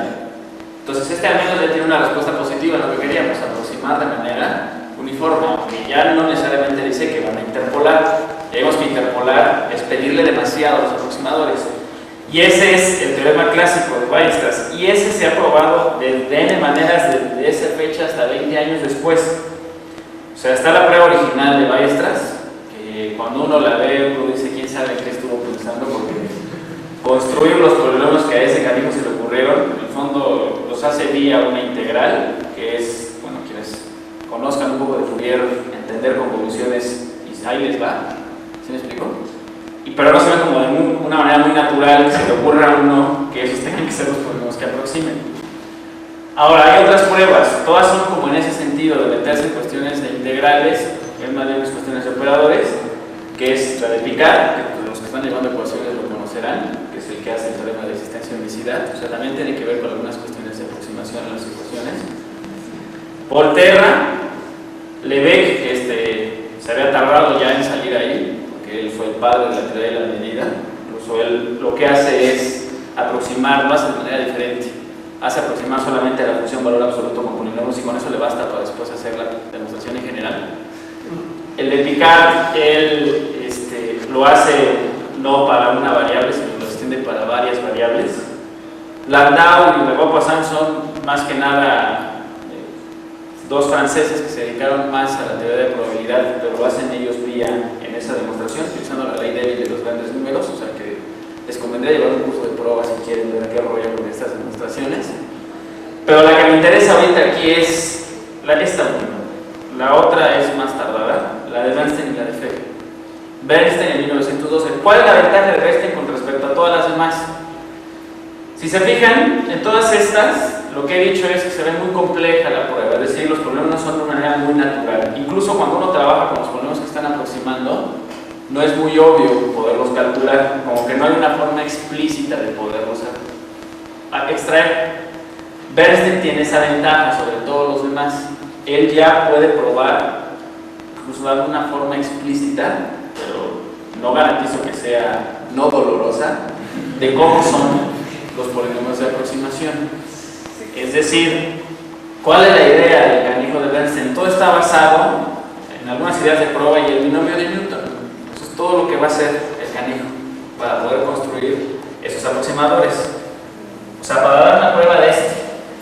Entonces este al menos ya tiene una respuesta positiva a lo que queríamos, aproximar de manera uniforme, aunque ya no necesariamente dice que van a interpolar. Ya vimos que interpolar es pedirle demasiado a los aproximadores. Y ese es el teorema clásico de Weierstrass. Y ese se ha probado de n maneras desde esa fecha hasta 20 años después. O sea, está la prueba original de Weierstrass, que cuando uno la ve, uno dice, ¿quién sabe qué estuvo pensando? Porque construir los polinomios que a ese canijo se le ocurrieron, en el fondo los hace vía una integral, que es, bueno, quienes conozcan un poco de Fourier, entender convoluciones, y ahí les va. ¿Sí me explico? Pero no se ve como de una manera muy natural que se le ocurra a uno que esos tengan que ser los polinomios que aproximen. Ahora, hay otras pruebas, todas son como en ese sentido, de meterse en cuestiones de integrales, en más bien cuestiones de operadores, que es la de Picard, que pues, los que están llevando ecuaciones lo conocerán, que es el que hace el teorema de existencia y unicidad, o sea, también tiene que ver con algunas cuestiones de aproximación a las ecuaciones. Volterra, Lebesgue, que se había tardado ya en salir ahí, porque él fue el padre de la teoría de la medida, incluso él lo que hace es aproximar, lo hace de manera diferente, hace aproximar solamente a la función valor absoluto con polinomios y con eso le basta para después hacer la demostración en general. El de Picard, él lo hace no para una variable, sino lo extiende para varias variables. Landau y Lebois-Poisson son más que nada dos franceses que se dedicaron más a la teoría de probabilidad, pero lo hacen ellos vía en esa demostración, utilizando la ley débil de los grandes números, o sea que les convendría llevar un curso de pruebas si quieren ver qué rollo con estas demostraciones. Pero la que me interesa ahorita aquí es esta última. La otra es más tardada, la de Bernstein y la de Frege. Bernstein en 1912. ¿Cuál es la ventaja de Bernstein con respecto a todas las demás? Si se fijan, en todas estas, lo que he dicho es que se ve muy compleja la prueba, es decir, los polinomios son de una manera muy natural. Incluso cuando uno trabaja con los polinomios que están aproximando, no es muy obvio poderlos calcular, como que no hay una forma explícita de poderlos extraer. Bernstein tiene esa ventaja sobre todos los demás. Él ya puede probar, incluso dar una forma explícita, pero no garantizo que sea no dolorosa, de cómo son los polinomios de aproximación. Es decir, ¿cuál es la idea del canijo de Bernstein? Todo está basado en algunas ideas de prueba y el binomio de Newton. Eso es todo lo que va a hacer el canijo para poder construir esos aproximadores. O sea, para dar una prueba de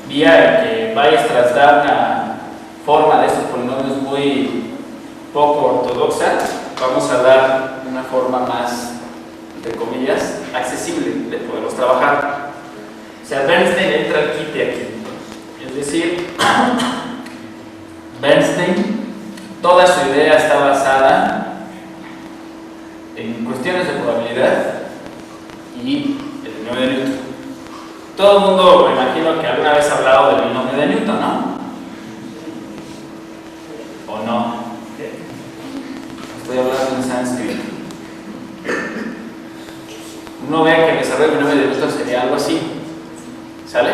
vía que vayas tras dar una forma de estos polinomios muy poco ortodoxa, vamos a dar una forma más, entre comillas, accesible de poderlos trabajar. O sea, Bernstein entra al quite aquí. Es decir, Bernstein, toda su idea está basada en cuestiones de probabilidad y el binomio de Newton. Todo el mundo, me imagino que alguna vez ha hablado del binomio de Newton, ¿no? ¿O no? Estoy hablando en sánscrito. Uno ve que el desarrollo del binomio de Newton sería algo así. ¿Sale?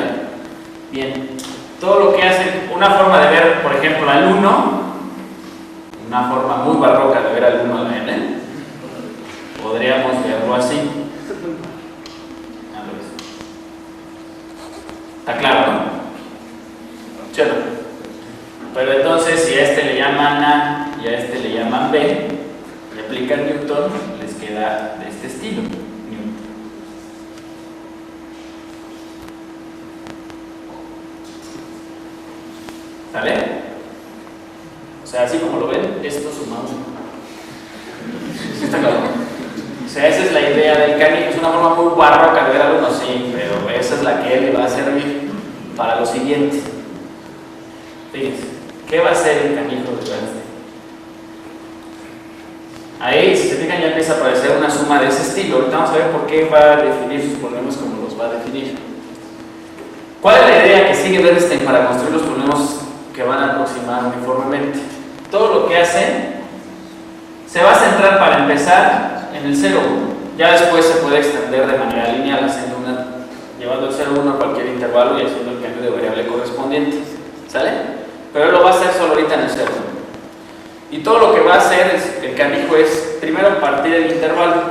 Bien. Todo lo que hace, una forma de ver, por ejemplo, al 1, una forma muy barroca de ver al 1 a la n, podríamos verlo así. ¿Está claro, no? Chévere. Pero entonces, si a este le llaman A y a este le llaman B, le aplican Newton, les queda de este estilo. ¿Sale? O sea, así como lo ven, esto sumamos. ¿Sí está claro? O sea, esa es la idea del canijo. Es una forma muy barroca de ver algo, sí, pero esa es es la que él le va a servir para lo siguiente. Fíjense, ¿qué va a hacer el canijo de Bernstein? Ahí, si se fijan, ya empieza a aparecer una suma de ese estilo. Ahorita vamos a ver por qué va a definir sus problemas como los va a definir. ¿Cuál es la idea que sigue Bernstein para construir los problemas que van a aproximar uniformemente? Todo lo que hace se va a centrar para empezar en el 0,1. Ya después se puede extender de manera lineal, llevando el 0,1 a cualquier intervalo y haciendo el cambio de variable correspondiente. ¿Sale? Pero él lo va a hacer solo ahorita en el 0,1. Y todo lo que va a hacer el canijo es primero partir el intervalo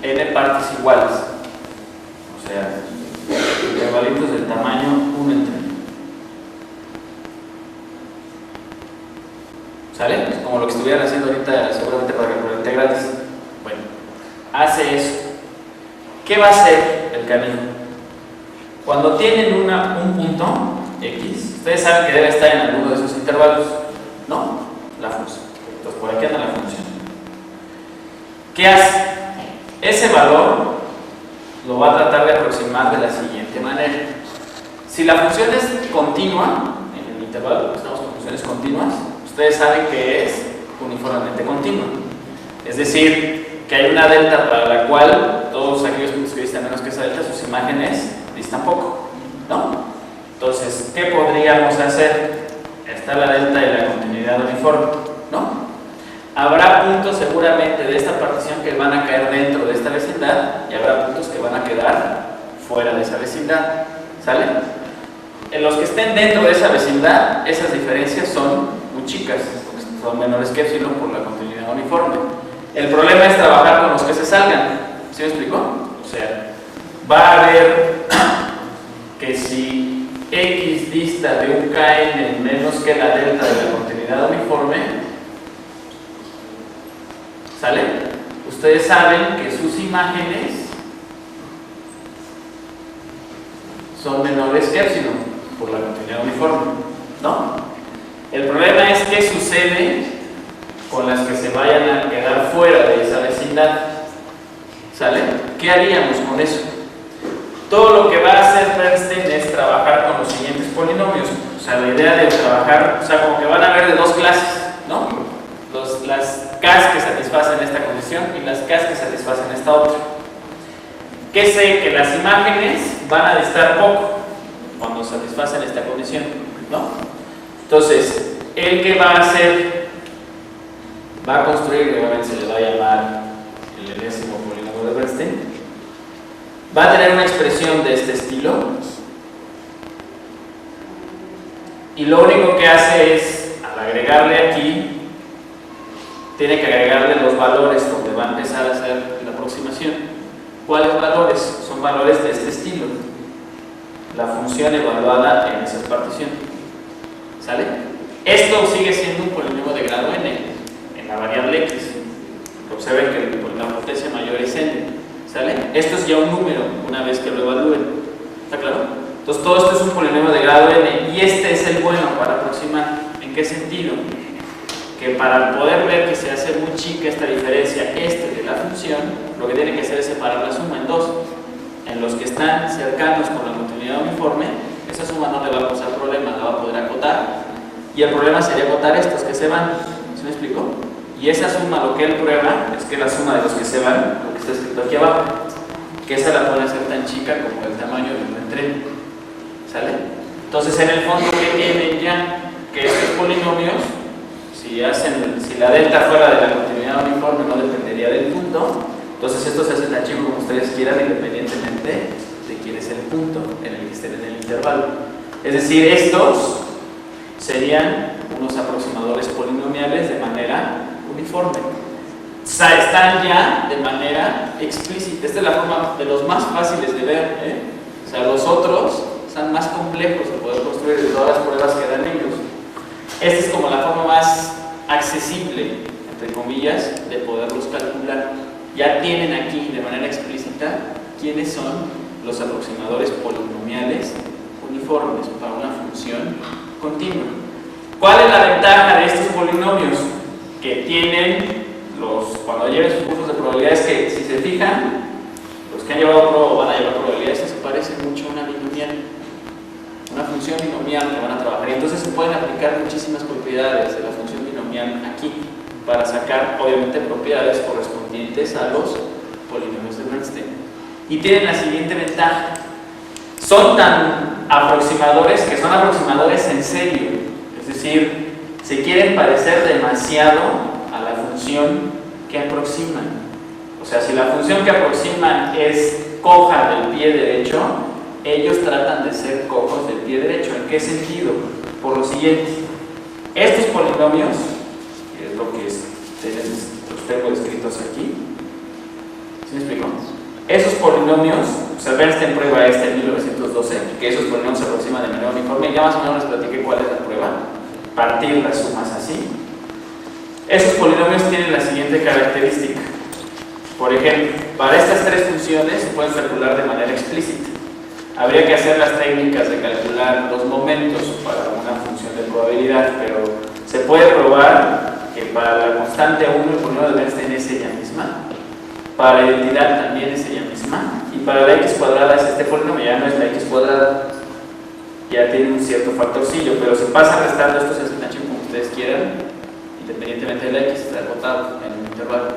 n partes iguales. O sea, intervalitos del tamaño 1 entre n. ¿Sale? Es como lo que estuvieran haciendo ahorita seguramente para calcular integrales. Bueno, hace eso. ¿Qué va a hacer el canijo? Cuando tienen un punto x, ustedes saben que debe estar en alguno de esos intervalos, ¿no? La función. Entonces por aquí anda la función. ¿Qué hace? Ese valor lo va a tratar de aproximar de la siguiente manera. Si la función es continua, en el intervalo que estamos con funciones continuas, ustedes saben que es uniformemente continua. Es decir, que hay una delta para la cual todos aquellos puntos que distan menos que esa delta, sus imágenes distan poco, ¿no? Entonces, ¿qué podríamos hacer? Está la delta y la continuidad uniforme, ¿no? Habrá puntos seguramente de esta partición que van a caer dentro de esta vecindad y habrá puntos que van a quedar fuera de esa vecindad, ¿sale? En los que estén dentro de esa vecindad, esas diferencias son muy chicas, son menores que epsilon por la continuidad uniforme. El problema es trabajar con los que se salgan, ¿sí me explico? O sea, va a haber que si x dista de un kn menos que la delta de la continuidad uniforme, ¿sale? Ustedes saben que sus imágenes son menores que epsilon por la continuidad uniforme, ¿no? El problema es qué sucede con las que se vayan a quedar fuera de esa vecindad, ¿sale? ¿Qué haríamos con eso? Todo lo que va a hacer Bernstein es trabajar con los siguientes polinomios. O sea, la idea de trabajar, o sea, como que van a haber de dos clases, ¿no? Las Ks que satisfacen esta condición y las Ks que satisfacen esta otra. Que sé que las imágenes van a distar poco cuando satisfacen esta condición, ¿no? Entonces, ¿el qué va a hacer? Va a construir, obviamente se le va a llamar el enésimo polinomio de Bernstein. Va a tener una expresión de este estilo y lo único que hace es, al agregarle aquí, tiene que agregarle los valores donde va a empezar a hacer la aproximación. ¿Cuáles valores? Son valores de este estilo. La función evaluada en esa partición. ¿Sale? Esto sigue siendo un polinomio de grado n en la variable x. Observen que la potencia mayor es n. ¿Sale? Esto es ya un número una vez que lo evalúen. ¿Está claro? Entonces todo esto es un polinomio de grado n y este es el bueno para aproximar. ¿En qué sentido? Que para poder ver que se hace muy chica esta diferencia de la función, lo que tiene que hacer es separar la suma en dos. En los que están cercanos con la continuidad uniforme, esa suma no le va a causar problema, la va a poder acotar. Y el problema sería acotar estos que se van. ¿Se me explicó? Y esa suma, lo que él prueba es que la suma de los que se van, lo que está escrito aquí abajo, que esa la puede hacer tan chica como el tamaño de un entreno. ¿Sale? Entonces, en el fondo, ¿qué tienen ya? Que estos polinomios, si la delta fuera de la continuidad uniforme no dependería del punto, entonces esto se hace tan chico como ustedes quieran, independientemente de quién es el punto en el que estén en el intervalo. Es decir, estos serían unos aproximadores polinomiales de manera uniforme. Están ya de manera explícita. Esta es la forma de los más fáciles de ver, ¿eh? O sea, los otros son más complejos de poder construir de todas las pruebas que dan ellos. Esta es como la forma más accesible, entre comillas, de poderlos calcular. Ya tienen aquí de manera explícita quiénes son los aproximadores polinomiales uniformes para una función continua. ¿Cuál es la ventaja de estos polinomios? Que tienen cuando lleven sus cursos de probabilidades, que si se fijan, los que han llevado prueba o van a llevar probabilidades, esto se parece mucho a una binomial, una función binomial que van a trabajar. Y entonces se pueden aplicar muchísimas propiedades de la función binomial aquí para sacar, obviamente, propiedades correspondientes a los polinomios de Bernstein. Y tienen la siguiente ventaja: son tan aproximadores que son aproximadores en serio, es decir, se quieren parecer demasiado a la función que aproximan. O sea, si la función que aproximan es coja del pie derecho, ellos tratan de ser cojos del pie derecho. ¿En qué sentido? Por lo siguiente: estos polinomios, que es lo que los tengo descritos aquí, ¿sí me explico? Esos polinomios, o sea, Bernstein prueba en 1912, que esos polinomios se aproximan de manera uniforme. Ya más o menos les platiqué cuál es la prueba. Partir las sumas así. Esos polinomios tienen la siguiente característica. Por ejemplo, para estas tres funciones se pueden calcular de manera explícita. Habría que hacer las técnicas de calcular los momentos para una función de probabilidad, pero se puede probar que para la constante 1 el polinomio de Bernstein es ella misma, para la identidad también es ella misma, y para la x cuadrada es este polinomio, ya no es la x cuadrada, ya tiene un cierto factorcillo, pero se pasa restando, esto se hace como ustedes quieran, independientemente de la x, está agotado en un intervalo,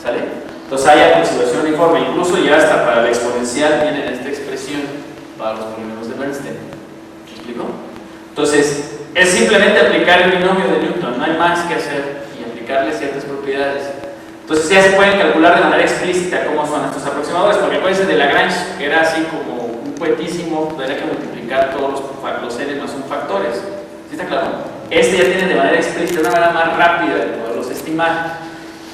¿sale? Entonces hay aproximación uniforme, incluso ya hasta para la exponencial viene esta expresión para los polinomios de Bernstein. ¿Me explico? Entonces, es simplemente aplicar el binomio de Newton, no hay más que hacer, y aplicarle ciertas propiedades. Entonces ya se pueden calcular de manera explícita cómo son estos aproximadores, porque acuérdense de Lagrange, que era así como un cohetísimo, tendría que multiplicar todos los n más un factores. ¿Sí está claro? Este ya tiene de manera explícita, una manera más rápida de poderlos estimar.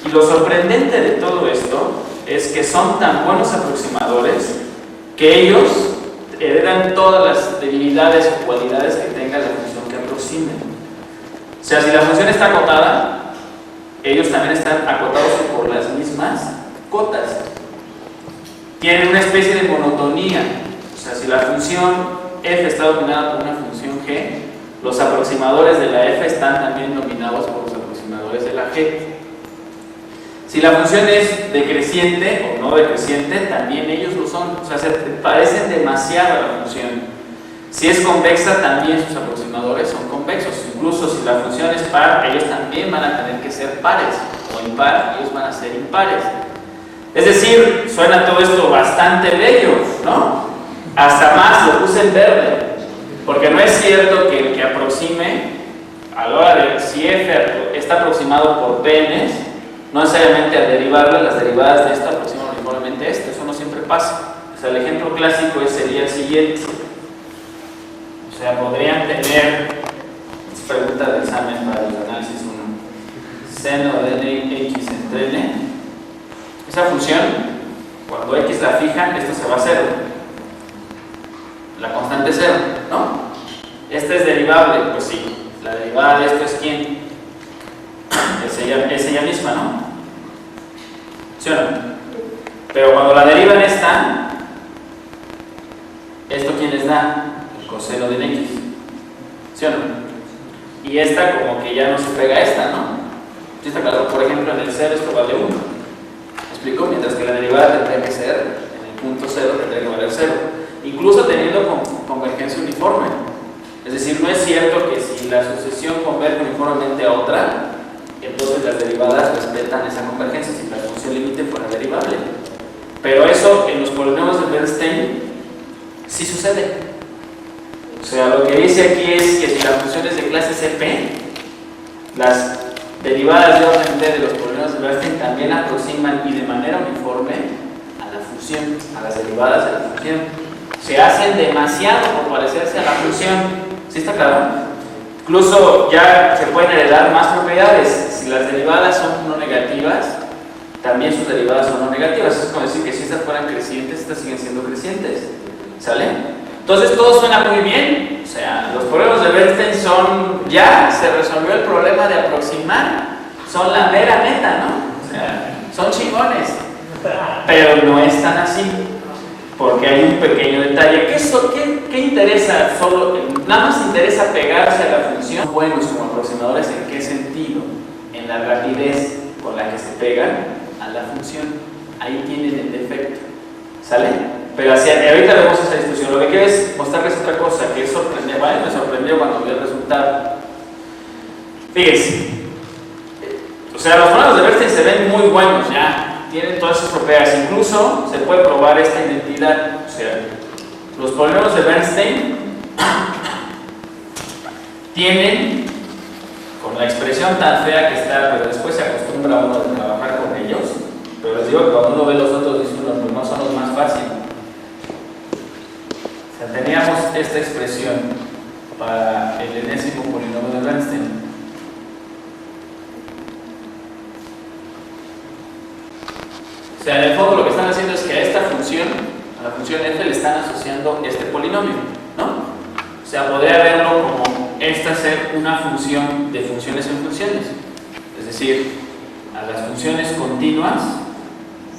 Y lo sorprendente de todo esto es que son tan buenos aproximadores que ellos heredan todas las debilidades o cualidades que tenga la función que aproximen. O sea, si la función está acotada, ellos también están acotados por las mismas cotas. Tienen una especie de monotonía. O sea, si la función f está dominada por una función g, los aproximadores de la f están también dominados por los aproximadores de la g. Si la función es decreciente o no decreciente, también ellos lo son. O sea, se parecen demasiado a la función. Si es convexa, también sus aproximadores son convexos. Incluso si la función es par, ellos también van a tener que ser pares. O impar, ellos van a ser impares. Es decir, suena todo esto bastante bello, ¿no? Hasta más lo puse en verde. Porque no es cierto que el que aproxime, a la hora de si f está aproximado por pns, no necesariamente al derivarle, las derivadas de esta aproximan uniformemente esto. Eso no siempre pasa. O sea, el ejemplo clásico sería el siguiente. O sea, podrían tener, es pregunta de examen para el análisis 1, seno de x entre n. Esa función, cuando x la fijan, esto se va a 0. La constante es 0, ¿no? Esta es derivable, pues sí. La derivada de esto es ¿quién? Es ella misma, ¿no? ¿Sí o no? Pero cuando la derivan esta, ¿esto quién les da? El coseno de x. ¿Sí o no? Y esta como que ya no se pega a esta, ¿no? ¿Sí está claro? Por ejemplo, en el 0 esto vale 1. ¿Me explico? Mientras que la derivada tendría que ser, en el punto 0 tendría que valer 0. Incluso teniendo convergencia uniforme. Es decir, no es cierto que si la sucesión converge uniformemente a otra, entonces las derivadas respetan esa convergencia si la función límite fuera derivable. Pero eso en los polinomios de Bernstein sí sucede. O sea, lo que dice aquí es que si la función es de clase CP, las derivadas de orden D de los polinomios de Bernstein también aproximan y de manera uniforme a la función, a las derivadas de la función. Se hacen demasiado por parecerse a la función. ¿Sí está claro? Incluso ya se pueden heredar más propiedades. Si las derivadas son no negativas, también sus derivadas son no negativas. Es como decir que si estas fueran crecientes, estas siguen siendo crecientes. ¿Sale? Entonces todo suena muy bien. O sea, los problemas de Bernstein son, ya se resolvió el problema de aproximar. Son la mera neta, ¿no? O sea, son chingones. Pero no es tan así. Porque hay un pequeño detalle. ¿Qué interesa? Nada más interesa pegarse a la función. Buenos como aproximadores, ¿en qué sentido? En la rapidez con la que se pegan a la función. Ahí tienen el defecto. ¿Sale? Pero ahorita vemos esa discusión. Lo que quiero es mostrarles otra cosa que es sorprendente. Bueno, me sorprendió cuando vi el resultado. Fíjense. O sea, los modelos de Bernstein se ven muy buenos ya. Tienen todas sus propiedades. Incluso se puede probar esta identidad. O sea, los polinomios de Bernstein tienen, con la expresión tan fea que está, pero después se acostumbra uno a trabajar con ellos. Pero les digo que cuando uno ve los otros dice uno, pues no son los más fáciles. O sea, teníamos esta expresión para el enésimo polinomio de Bernstein. O sea, en el fondo lo que están haciendo es que a esta función, a la función f, le están asociando este polinomio, ¿no? O sea, podría verlo como esta ser una función de funciones en funciones. Es decir, a las funciones continuas,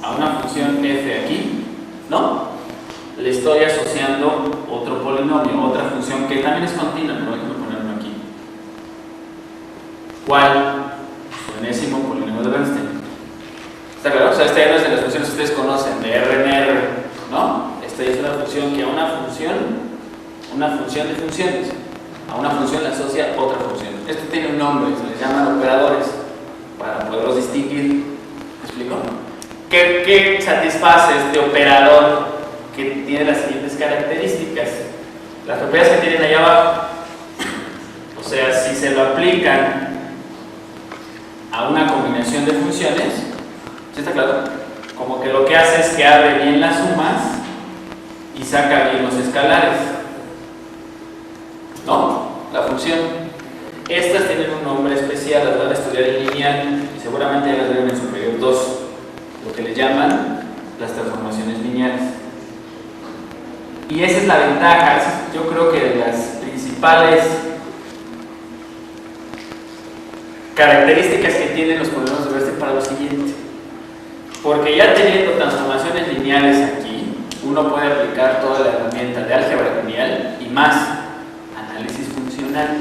a una función f aquí, ¿no? Le estoy asociando otro polinomio, otra función que también es continua, no déjenme ponerlo aquí. ¿Cuál? Su enésimo polinomio de Bernstein. ¿Está claro? O sea, esta ya no es de las funciones que ustedes conocen, de R en R, ¿no? Esta es una función que a una función de funciones, a una función le asocia otra función. Esto tiene un nombre, se les llaman operadores, para poderlos distinguir. ¿Me explico? ¿Qué satisface este operador que tiene las siguientes características? Las propiedades que tienen allá abajo. O sea, si se lo aplican a una combinación de funciones, ¿sí está claro? Como que lo que hace es que abre bien las sumas y saca bien los escalares, ¿no? La función. Estas tienen un nombre especial, las van a estudiar en lineal y seguramente ya las verán en superior 2, lo que le llaman las transformaciones lineales. Y esa es la ventaja, yo creo que de las principales características que tienen los polinomios de Bernstein para lo siguiente. Porque ya teniendo transformaciones lineales aquí, uno puede aplicar toda la herramienta de álgebra lineal y más análisis funcional.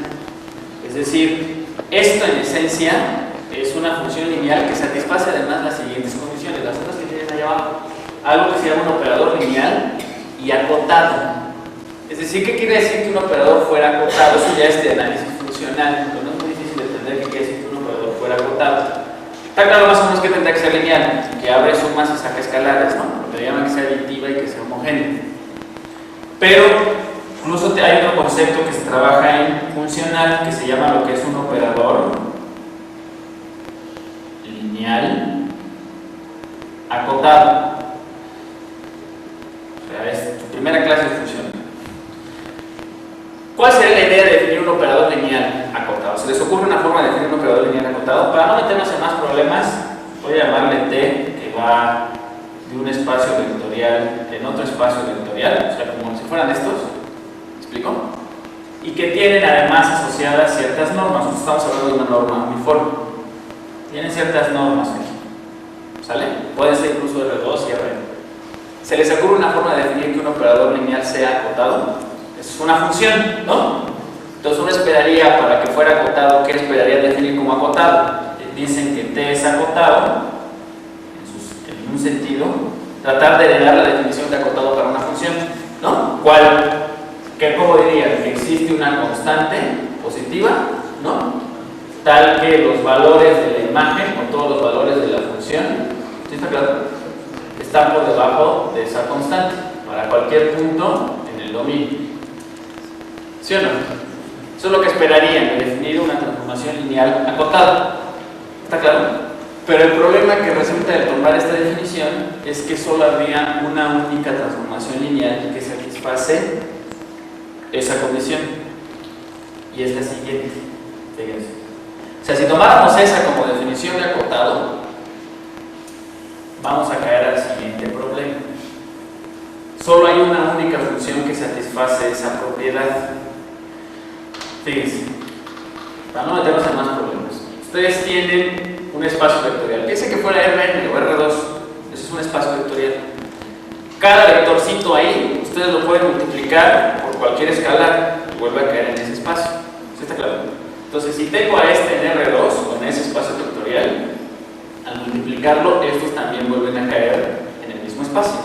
Es decir, esto en esencia es una función lineal que satisface además las siguientes condiciones, las otras que tienen allá abajo. Algo que se llama un operador lineal y acotado. Es decir, ¿qué quiere decir que un operador fuera acotado? Eso ya es de análisis funcional, pero no es muy difícil de entender qué quiere decir que un operador fuera acotado. Está claro más o menos que tendrá que ser lineal, que abre sumas y saca escalares, ¿no? Lo que llaman que sea additiva y que sea homogénea. Pero incluso hay otro concepto que se trabaja en funcional que se llama lo que es un operador lineal acotado. O sea, es tu primera clase de función. ¿Cuál sería la idea de definir un operador lineal acotado? ¿Se les ocurre una forma de definir un operador lineal acotado? Para no meternos en más problemas, voy a llamarle T, que va de un espacio vectorial en otro espacio vectorial, o sea, como si fueran estos. ¿Me explico? Y que tienen además asociadas ciertas normas. Nosotros estamos hablando de una norma uniforme. Tienen ciertas normas aquí. ¿Sale? Pueden ser incluso R2 y R. ¿Se les ocurre una forma de definir que un operador lineal sea acotado? Es una función, ¿no? Entonces uno esperaría, para que fuera acotado, ¿qué esperaría definir como acotado? Dicen que T es acotado, en un sentido, tratar de heredar la definición de acotado para una función, ¿no? ¿Cuál? ¿Cómo diría? Que existe una constante positiva, ¿no? Tal que los valores de la imagen, o todos los valores de la función, ¿sí está claro? Están por debajo de esa constante, para cualquier punto en el dominio. ¿Sí o no? Eso es lo que esperarían, definir una transformación lineal acotada. ¿Está claro? Pero el problema que resulta de tomar esta definición es que solo habría una única transformación lineal que satisface esa condición. Y es la siguiente. Fíjense. O sea, si tomáramos esa como definición de acotado, vamos a caer al siguiente problema. Solo hay una única función que satisface esa propiedad. Fíjense, para no meternos en más problemas. Ustedes tienen un espacio vectorial. Piensen que fuera Rn o R2. Eso es un espacio vectorial. Cada vectorcito ahí, ustedes lo pueden multiplicar por cualquier escalar y vuelve a caer en ese espacio. ¿Sí está claro? Entonces, si tengo a este en R2 o en ese espacio vectorial, al multiplicarlo, estos también vuelven a caer en el mismo espacio.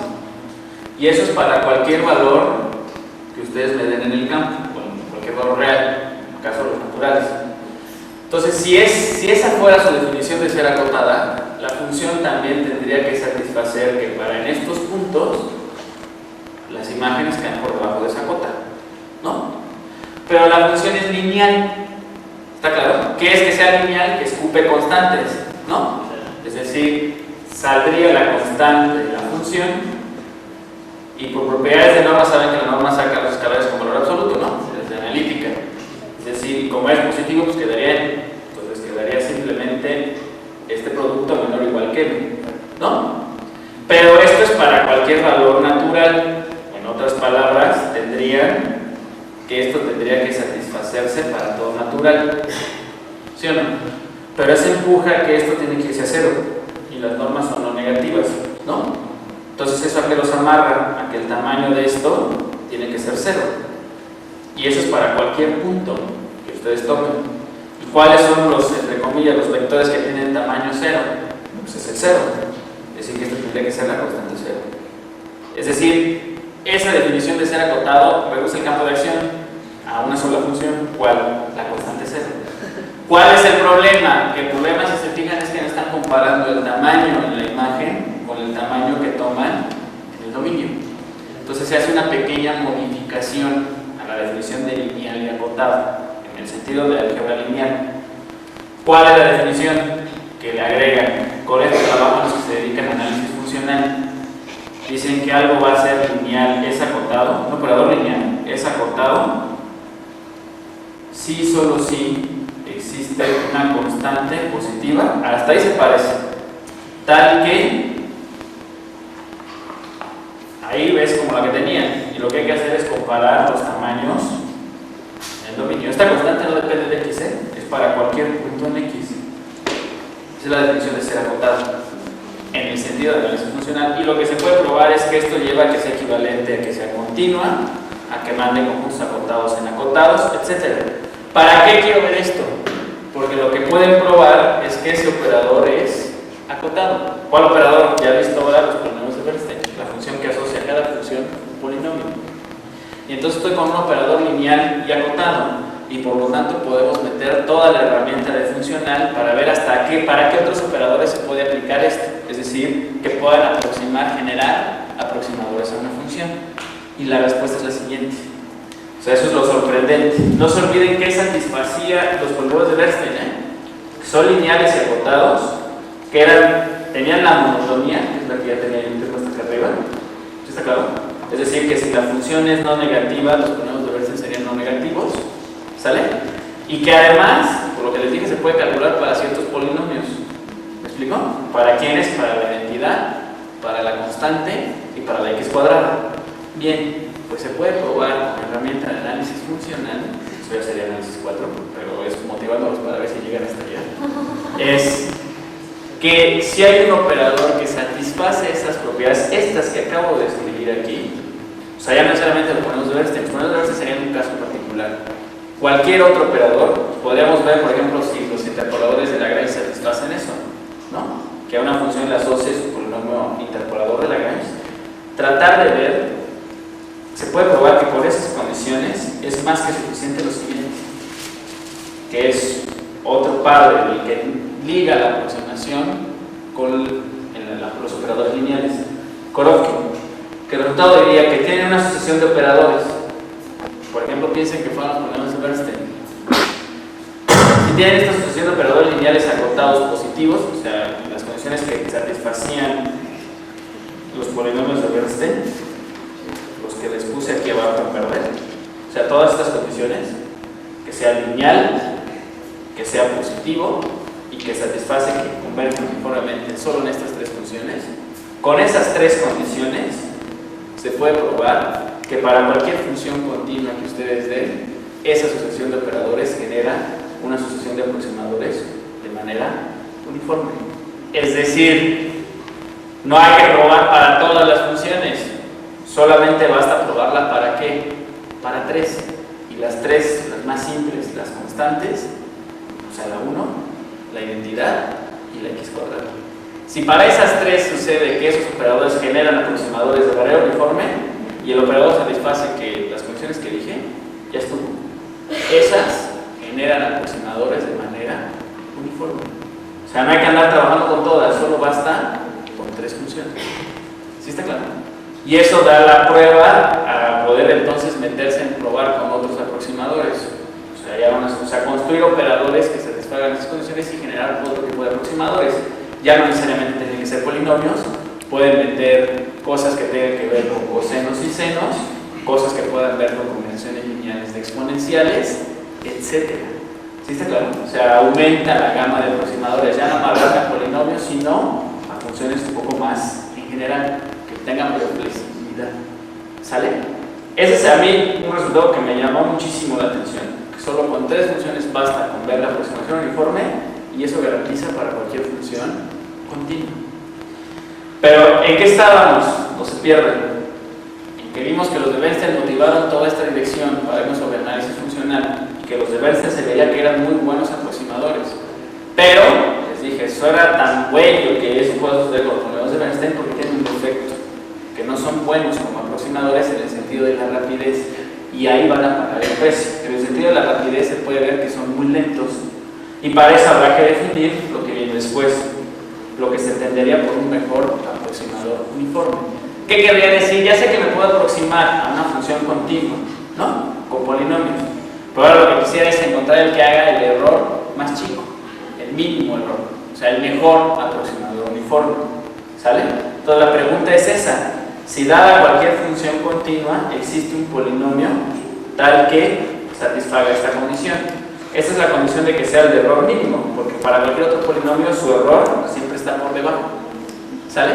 Y eso es para cualquier valor que ustedes le den en el campo, cualquier valor real, en el caso de los naturales. Entonces, si esa fuera su definición de ser acotada, la función también tendría que satisfacer que para en estos puntos las imágenes quedan por debajo de esa cota, ¿no? Pero la función es lineal, ¿está claro? ¿Qué es que sea lineal? Que escupe constantes, ¿no? Es decir, saldría la constante de la función y por propiedades de norma saben que la norma saca los escalares con valor absoluto, ¿no? Desde analítica. Es decir, como es positivo, pues quedaría n. Entonces quedaría simplemente este producto menor o igual que n, ¿no? Pero esto es para cualquier valor natural. En otras palabras, esto tendría que satisfacerse para todo natural, ¿sí o no? Pero eso empuja que esto tiene que irse a cero y las normas son no negativas, ¿no? Entonces eso a que los amarra, a que el tamaño de esto tiene que ser cero, y eso es para cualquier punto que ustedes toquen. ¿Y cuáles son los, entre comillas, los vectores que tienen tamaño cero? Pues es el cero, es decir, que esto tendría que ser la constante cero. Es decir, esa definición de ser acotado reduce el campo de acción a una sola función. ¿Cuál? La constante cero. ¿Cuál es el problema? Que el problema, si se fijan, es que no están comparando el tamaño en la imagen con el tamaño que toman en el dominio. Entonces se hace una pequeña modificación a la definición de lineal y acotado en el sentido de álgebra lineal. ¿Cuál es la definición? Que le agregan con estos trabajos los que se dedican a análisis funcional. Dicen que algo va a ser lineal, es acotado, un operador lineal es acotado si solo si existe una constante positiva, hasta ahí se parece, tal que ahí ves como la que tenía, y lo que hay que hacer es comparar los tamaños en el dominio. Esta constante no depende de x, es para cualquier punto en x. Esa es la definición de ser acotado en el sentido de análisis funcional, y lo que se puede probar es que esto lleva a que sea equivalente a que sea continua, a que mande conjuntos acotados en acotados, etc. ¿Para qué quiero ver esto? Porque lo que pueden probar es que ese operador es acotado. ¿Cuál operador? Ya he visto ahora los polinomios de Bernstein, la función que asocia a cada función un polinomio. Y entonces estoy con un operador lineal y acotado, y por lo tanto podemos meter toda la herramienta de funcional para ver para qué otros operadores se puede aplicar esto. Es decir, que puedan generar aproximadores a una función. Y la respuesta es la siguiente. O sea, eso es lo sorprendente. No se olviden que satisfacía los polinomios de Bernstein, que son lineales y acotados, que tenían la monotonía, que es la que ya tenía yo hasta acá arriba. ¿Sí está claro? Es decir, que si la función es no negativa, los polinomios de Bernstein serían no negativos. ¿Sale? Y que además, por lo que les dije, se puede calcular para ciertos polinomios. ¿Me explico? ¿Para quiénes? Para la identidad, para la constante y para la x cuadrada. Bien, pues se puede probar con herramienta de análisis funcional, eso ya sería análisis 4, pero es motivándolos para ver si llegan hasta allá. Es que si hay un operador que satisface esas propiedades, estas que acabo de escribir aquí, o sea, ya no necesariamente lo ponemos de Bernstein, los ponemos de Bernstein sería un caso particular. Cualquier otro operador, podríamos ver, por ejemplo, si los interpoladores de Lagrange satisfacen eso, ¿no? Que a una función le asocie su polinomio interpolador de Lagrange. Tratar de ver, se puede probar que por esas condiciones es más que suficiente lo siguiente, que es otro par del que liga la aproximación con los operadores lineales. Korofkin, que el resultado diría que tienen una sucesión de operadores. Por ejemplo, piensen que fueron los polinomios de Bernstein. Si tienen esta sucesión de operadores lineales acotados positivos, o sea, las condiciones que satisfacían los polinomios de Bernstein, los que les puse aquí abajo en verde, o sea, todas estas condiciones, que sea lineal, que sea positivo y que satisface que convergen uniformemente solo en estas tres funciones, con esas tres condiciones se puede probar que para cualquier función continua que ustedes den, esa sucesión de operadores genera una sucesión de aproximadores de manera uniforme. Es decir, no hay que probar para todas las funciones, solamente basta probarla para ¿qué? Para tres. Y las tres, las más simples, las constantes, o sea, la 1, la identidad y la x cuadrada. Si para esas tres sucede que esos operadores generan aproximadores de manera uniforme, ¿Sí está claro? Y eso da la prueba a poder entonces meterse en probar con otros aproximadores. O sea, construir operadores que satisfagan esas condiciones y generar otro tipo de aproximadores. Ya no necesariamente tienen que ser polinomios, pueden meter cosas que tengan que ver con cosenos y senos, cosas que puedan ver con combinaciones lineales de exponenciales, etc. ¿Sí está claro? O sea, aumenta la gama de aproximadores, ya no más a polinomios, sino a funciones un poco más en general, que tengan mayor flexibilidad. ¿Sale? Ese es a mí un resultado que me llamó muchísimo la atención. Solo con 3 funciones basta con ver la aproximación uniforme y eso garantiza para cualquier función continua. Pero ¿en qué estábamos? No se pierden. En que vimos que los de Bernstein motivaron toda esta dirección para irnos sobre análisis funcional y que los de Bernstein se veía que eran muy buenos aproximadores. Pero, les dije, eso era tan bueno que eso puede suceder con los modelos de Bernstein porque tienen un defecto, que no son buenos como aproximadores en el sentido de la rapidez. Y ahí van a pagar el precio. En el sentido de la rapidez se puede ver que son muy lentos y para eso habrá que definir lo que viene después, lo que se entendería por un mejor aproximador uniforme. ¿Qué querría decir? Ya sé que me puedo aproximar a una función continua, ¿no? Con polinomios, pero ahora lo que quisiera es encontrar el que haga el error más chico, el mínimo error, o sea, el mejor aproximador uniforme. ¿Sale? Entonces la pregunta es esa: si dada cualquier función continua existe un polinomio tal que satisfaga esta condición. Esta es la condición de que sea el de error mínimo, porque para cualquier otro polinomio su error siempre está por debajo. ¿Sale?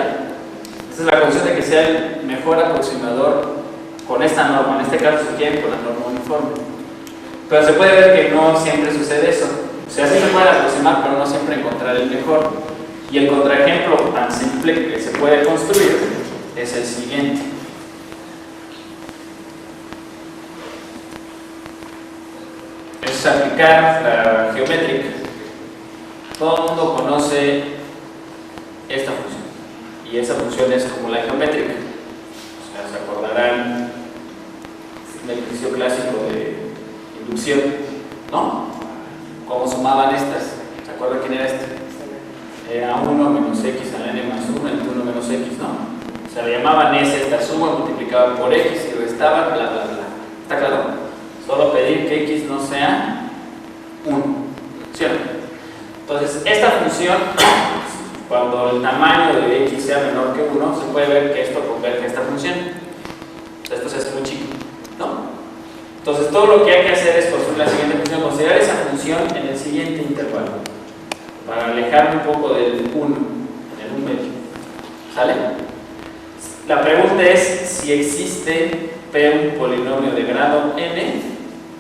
Esta es la condición de que sea el mejor aproximador con esta norma, en este caso si quieren con la norma uniforme. Pero se puede ver que no siempre sucede eso. O sea, sí se puede aproximar, pero no siempre encontrar el mejor. Y el contraejemplo tan simple que se puede construir es el siguiente. Es aplicar la geométrica. Todo el mundo conoce esta función. Y esa función es como la geométrica. O sea, se acordarán del ejercicio clásico de inducción, ¿no? ¿Cómo sumaban estas? ¿Se acuerdan quién era este? Era 1 menos x a la n más 1 entre 1 menos x, ¿no? O sea, le llamaban S esta suma, multiplicaban por x y restaban, bla, bla, bla. ¿Está claro? Solo pedir que x no sea 1. ¿Sí o no? Entonces, esta función, cuando el tamaño de x sea menor que 1, se puede ver que esto converge a esta función. O sea, esto se hace muy chico, ¿no? Entonces, todo lo que hay que hacer es construir la siguiente función, considerar esa función en el siguiente intervalo, para alejarme un poco del 1, en un medio. ¿Sale? La pregunta es si existe P un polinomio de grado n,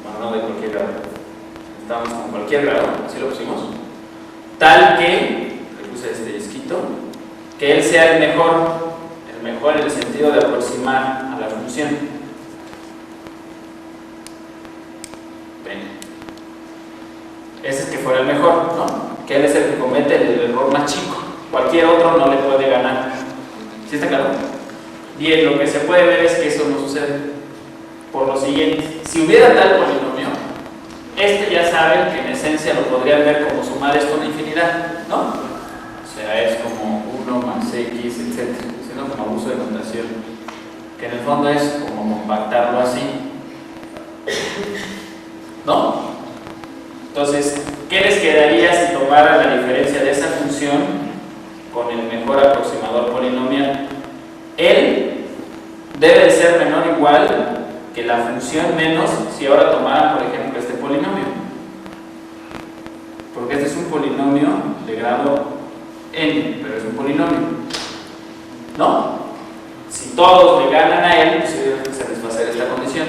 bueno, no de cualquier grado, estamos con cualquier grado, así lo pusimos, tal que, le puse este disquito, que él sea el mejor en el sentido de aproximar a la función. Ven. Ese es que fuera el mejor, ¿no? Que él es el que comete el error más chico. Cualquier otro no le puede ganar. ¿Sí está claro? Bien, lo que se puede ver es que eso no sucede. Por lo siguiente, si hubiera tal polinomio, ya saben que en esencia lo podrían ver como sumar esto a una infinidad, ¿no? O sea, es como 1 más x, etc. Sino como uso de notación, que en el fondo es como compactarlo así, ¿no? Entonces, ¿qué les quedaría si tomaran la diferencia de esa función con el mejor aproximador polinomial? Él debe de ser menor o igual que la función menos si ahora tomaran, por ejemplo, este polinomio. Porque este es un polinomio de grado n, pero es un polinomio, ¿no? Si todos le ganan a él, pues se debe satisfacer esta condición.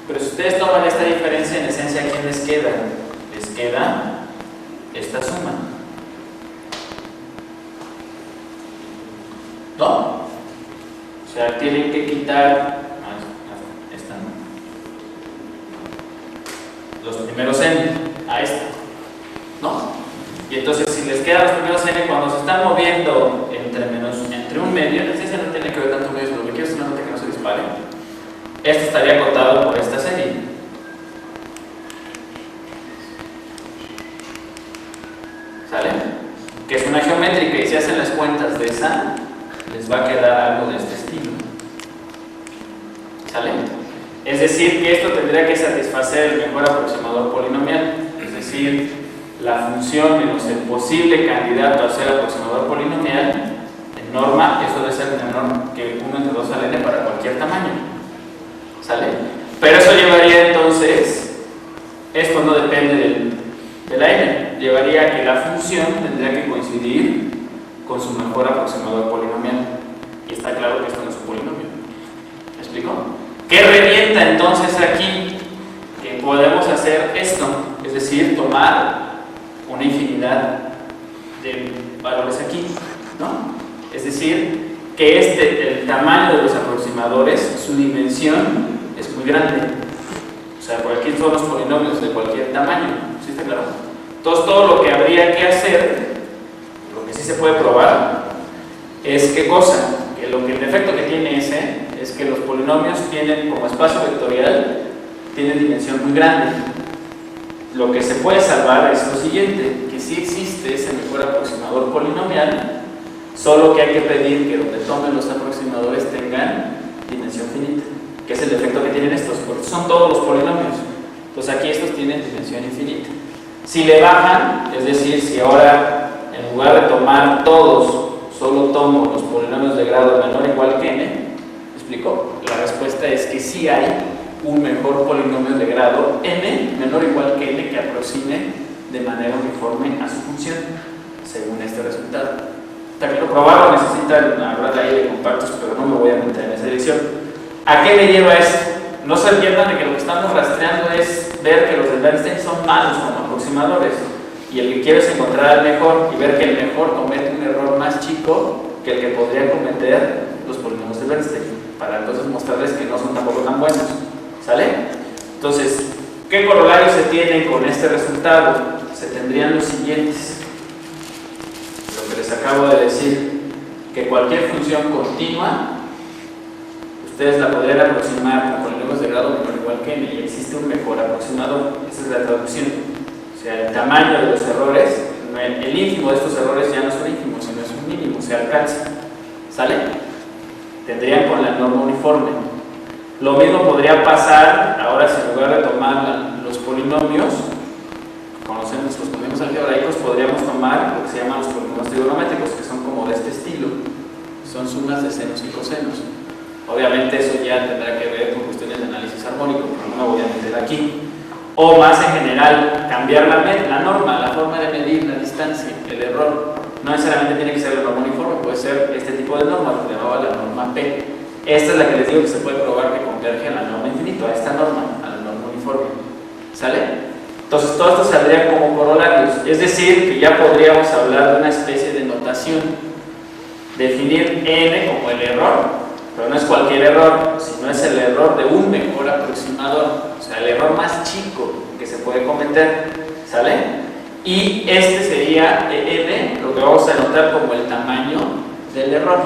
Pero si ustedes toman esta diferencia, en esencia, ¿a quién les queda? Les queda esta suma, ¿no? O sea, tienen que quitar esta, ¿no? Los primeros n a esta, ¿no? Y entonces, si les quedan los primeros n cuando se están moviendo entre un medio, no tiene que ver tanto medios, pero lo que quiero es una nota que no se dispare. Esto estaría acotado por esta serie. ¿Sale? Que es una geométrica y si hacen las cuentas de esa, les va a quedar algo de este estilo. ¿Sale? Es decir, que esto tendría que satisfacer el mejor aproximador polinomial, es decir, la función menos el posible candidato a ser aproximador polinomial, en norma, eso debe ser menor que 1 entre 2 al n para cualquier tamaño. ¿Sale? Pero eso llevaría entonces, esto no depende de la n, llevaría a que la función tendría que coincidir con su mejor aproximador polinomial. Y está claro que esto no es un polinomio. ¿Me explico? ¿Qué revienta entonces aquí? Que podemos hacer esto, es decir, tomar una infinidad de valores aquí, ¿no? Es decir, que el tamaño de los aproximadores, su dimensión es muy grande. O sea, por aquí son los polinomios de cualquier tamaño, ¿sí está claro? Entonces, todo lo que habría que hacer, lo que sí se puede probar, es qué cosa, que el efecto que tiene ese es que los polinomios tienen, como espacio vectorial, tienen dimensión muy grande. Lo que se puede salvar es lo siguiente, que sí existe ese mejor aproximador polinomial, solo que hay que pedir que donde tomen los aproximadores tengan dimensión finita, que es el efecto que tienen estos, porque son todos los polinomios. Entonces aquí estos tienen dimensión infinita. Si le bajan, es decir, si ahora en lugar de tomar todos, solo tomo los polinomios de grado menor o igual que n, ¿me explico? La respuesta es que sí hay un mejor polinomio de grado n menor o igual que n que aproxime de manera uniforme a su función, según este resultado. También lo probaron, necesitan hablar ahí de compactos, pero no me voy a meter en esa dirección. ¿A qué me lleva esto? No se pierdan de que lo que estamos rastreando es ver que los de Bernstein son malos como aproximadores, y el que quiere es encontrar al mejor y ver que el mejor comete un error más chico que el que podría cometer los polinomios de Bernstein, para entonces mostrarles que no son tampoco tan buenos. ¿Sale? Entonces, ¿qué corolarios se tienen con este resultado? Se tendrían los siguientes. Lo que les acabo de decir, que cualquier función continua ustedes la podrían aproximar con polinomios de grado menor o igual que n, y existe un mejor aproximador. Esa es la traducción. O sea, el tamaño de los errores, el ínfimo de estos errores ya no es un ínfimo, sino es un mínimo, se alcanza. ¿Sale? Tendrían con la norma uniforme. Lo mismo podría pasar, ahora si en lugar de tomar los polinomios, conocemos los polinomios algebraicos, podríamos tomar lo que se llaman los polinomios trigonométricos, que son como de este estilo. Son sumas de senos y cosenos. Obviamente eso ya tendrá que ver con cuestiones de análisis armónico, pero no me voy a meter aquí. O más en general, cambiar la norma, la forma de medir la distancia, el error. No necesariamente tiene que ser la norma uniforme, puede ser este tipo de norma, que se llamaba la norma P. Esta es la que les digo que se puede probar que converge a la norma infinito, a esta norma, a la norma uniforme. ¿Sale? Entonces todo esto saldría como corolarios, es decir, que ya podríamos hablar de una especie de notación. Definir n como el error, pero no es cualquier error, sino es el error de un mejor aproximador, o sea, el error más chico que se puede cometer, ¿sale? Y este sería n, lo que vamos a anotar como el tamaño del error,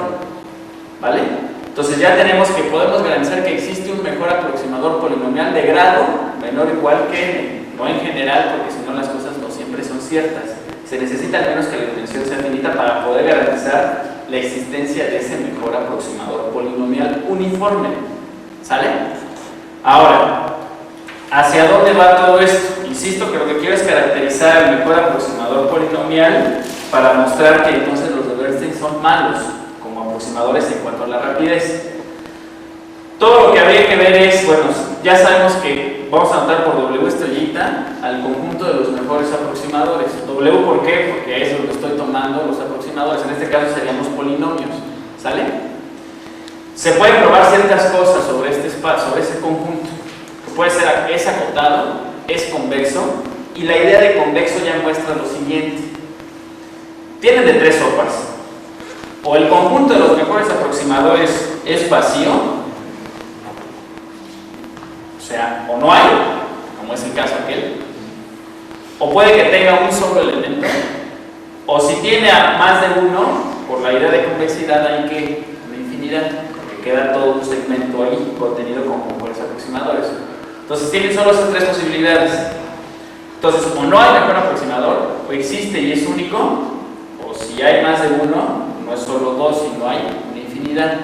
¿vale? Entonces ya tenemos que podemos garantizar que existe un mejor aproximador polinomial de grado menor o igual que n, no en general, porque si no las cosas no siempre son ciertas. Se necesita al menos que la dimensión sea finita para poder garantizar la existencia de ese mejor aproximador polinomial uniforme. ¿Sale? Ahora, ¿hacia dónde va todo esto? Insisto que lo que quiero es caracterizar el mejor aproximador polinomial para mostrar que entonces los de Bernstein son malos como aproximadores en cuanto a la rapidez. Todo lo que habría que ver es, bueno, ya sabemos que vamos a anotar por W estrellita al conjunto de los mejores aproximadores. W, ¿por qué? Porque es lo que estoy tomando los aproximadores. En este caso serían los polinomios. ¿Sale? Se pueden probar ciertas cosas sobre este espacio, sobre ese conjunto. Puede ser, es acotado, es convexo, y la idea de convexo ya muestra lo siguiente. Tienen de tres sopas. O el conjunto de los mejores aproximadores es vacío, o sea, o no hay, como es el caso aquel, o puede que tenga un solo elemento, o si tiene a más de uno, por la idea de convexidad hay que una infinidad, porque queda todo un segmento ahí contenido con mejores aproximadores. Entonces tienen solo esas tres posibilidades. Entonces, o no hay mejor aproximador, o existe y es único, o si hay más de uno, no es solo dos, sino hay una infinidad,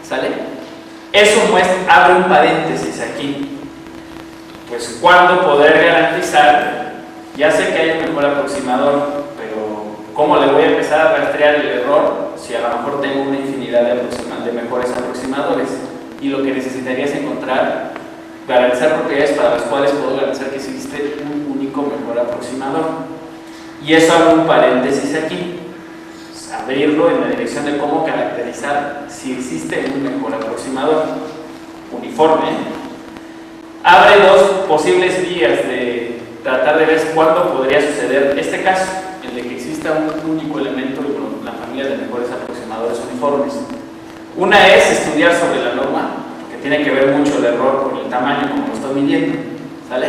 ¿sale? Eso abre un paréntesis aquí. Pues, ¿cuándo poder garantizar? Ya sé que hay un mejor aproximador, pero ¿cómo le voy a empezar a rastrear el error si a lo mejor tengo una infinidad de mejores aproximadores? Y lo que necesitaría es encontrar, garantizar propiedades para las cuales puedo garantizar que existe un único mejor aproximador. Y eso abre un paréntesis aquí. Pues, abrirlo en la dirección de cómo caracterizar si existe un mejor aproximador uniforme. Abre dos posibles vías de tratar de ver cuándo podría suceder este caso, el de que exista un único elemento en la familia de mejores aproximadores uniformes. Una es estudiar sobre la norma, que tiene que ver mucho el error con el tamaño como lo estoy midiendo, ¿sale?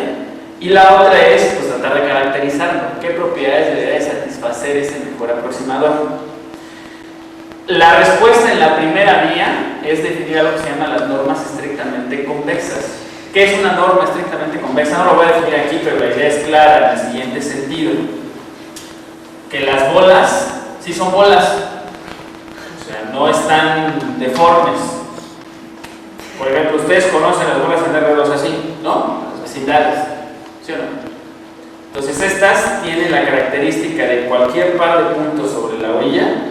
Y la otra es pues, tratar de caracterizarlo, qué propiedades debería satisfacer ese mejor aproximador. La respuesta en la primera vía es definir algo que se llama las normas estrictamente convexas. ¿Qué es una norma estrictamente convexa? No lo voy a definir aquí, pero la idea es clara en el siguiente sentido. Que las bolas sí son bolas, o sea, no están deformes. Por ejemplo, ustedes conocen las bolas en R2 así, ¿no? Las vecindades, ¿sí o no? Entonces estas tienen la característica de cualquier par de puntos sobre la orilla,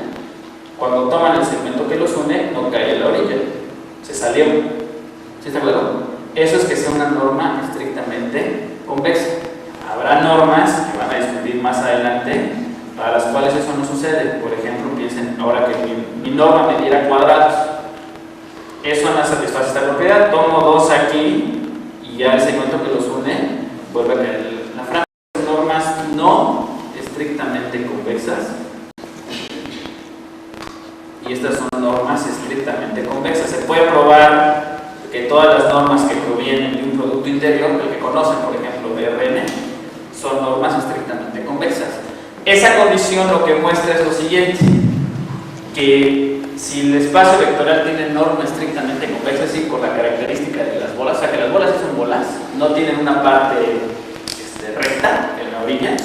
cuando toman el segmento que los une, no cae en la orilla, se salió. ¿Sí está claro? Eso es que sea una norma estrictamente convexa. Habrá normas que van a discutir más adelante para las cuales eso no sucede. Por ejemplo, piensen ahora que mi norma me diera cuadrados. Eso no satisface esta propiedad. Tomo dos aquí y ya el segmento que los une vuelve a caer la franja. Normas no estrictamente convexas. Y estas son normas estrictamente convexas. Se puede probar que todas las normas que provienen de un producto interior, el que conocen, por ejemplo, Rn, son normas estrictamente convexas. Esa condición lo que muestra es lo siguiente, que si el espacio vectorial tiene norma estrictamente convexa, es decir, con la característica de las bolas, o sea que las bolas sí son bolas, no tienen una parte recta en la orilla,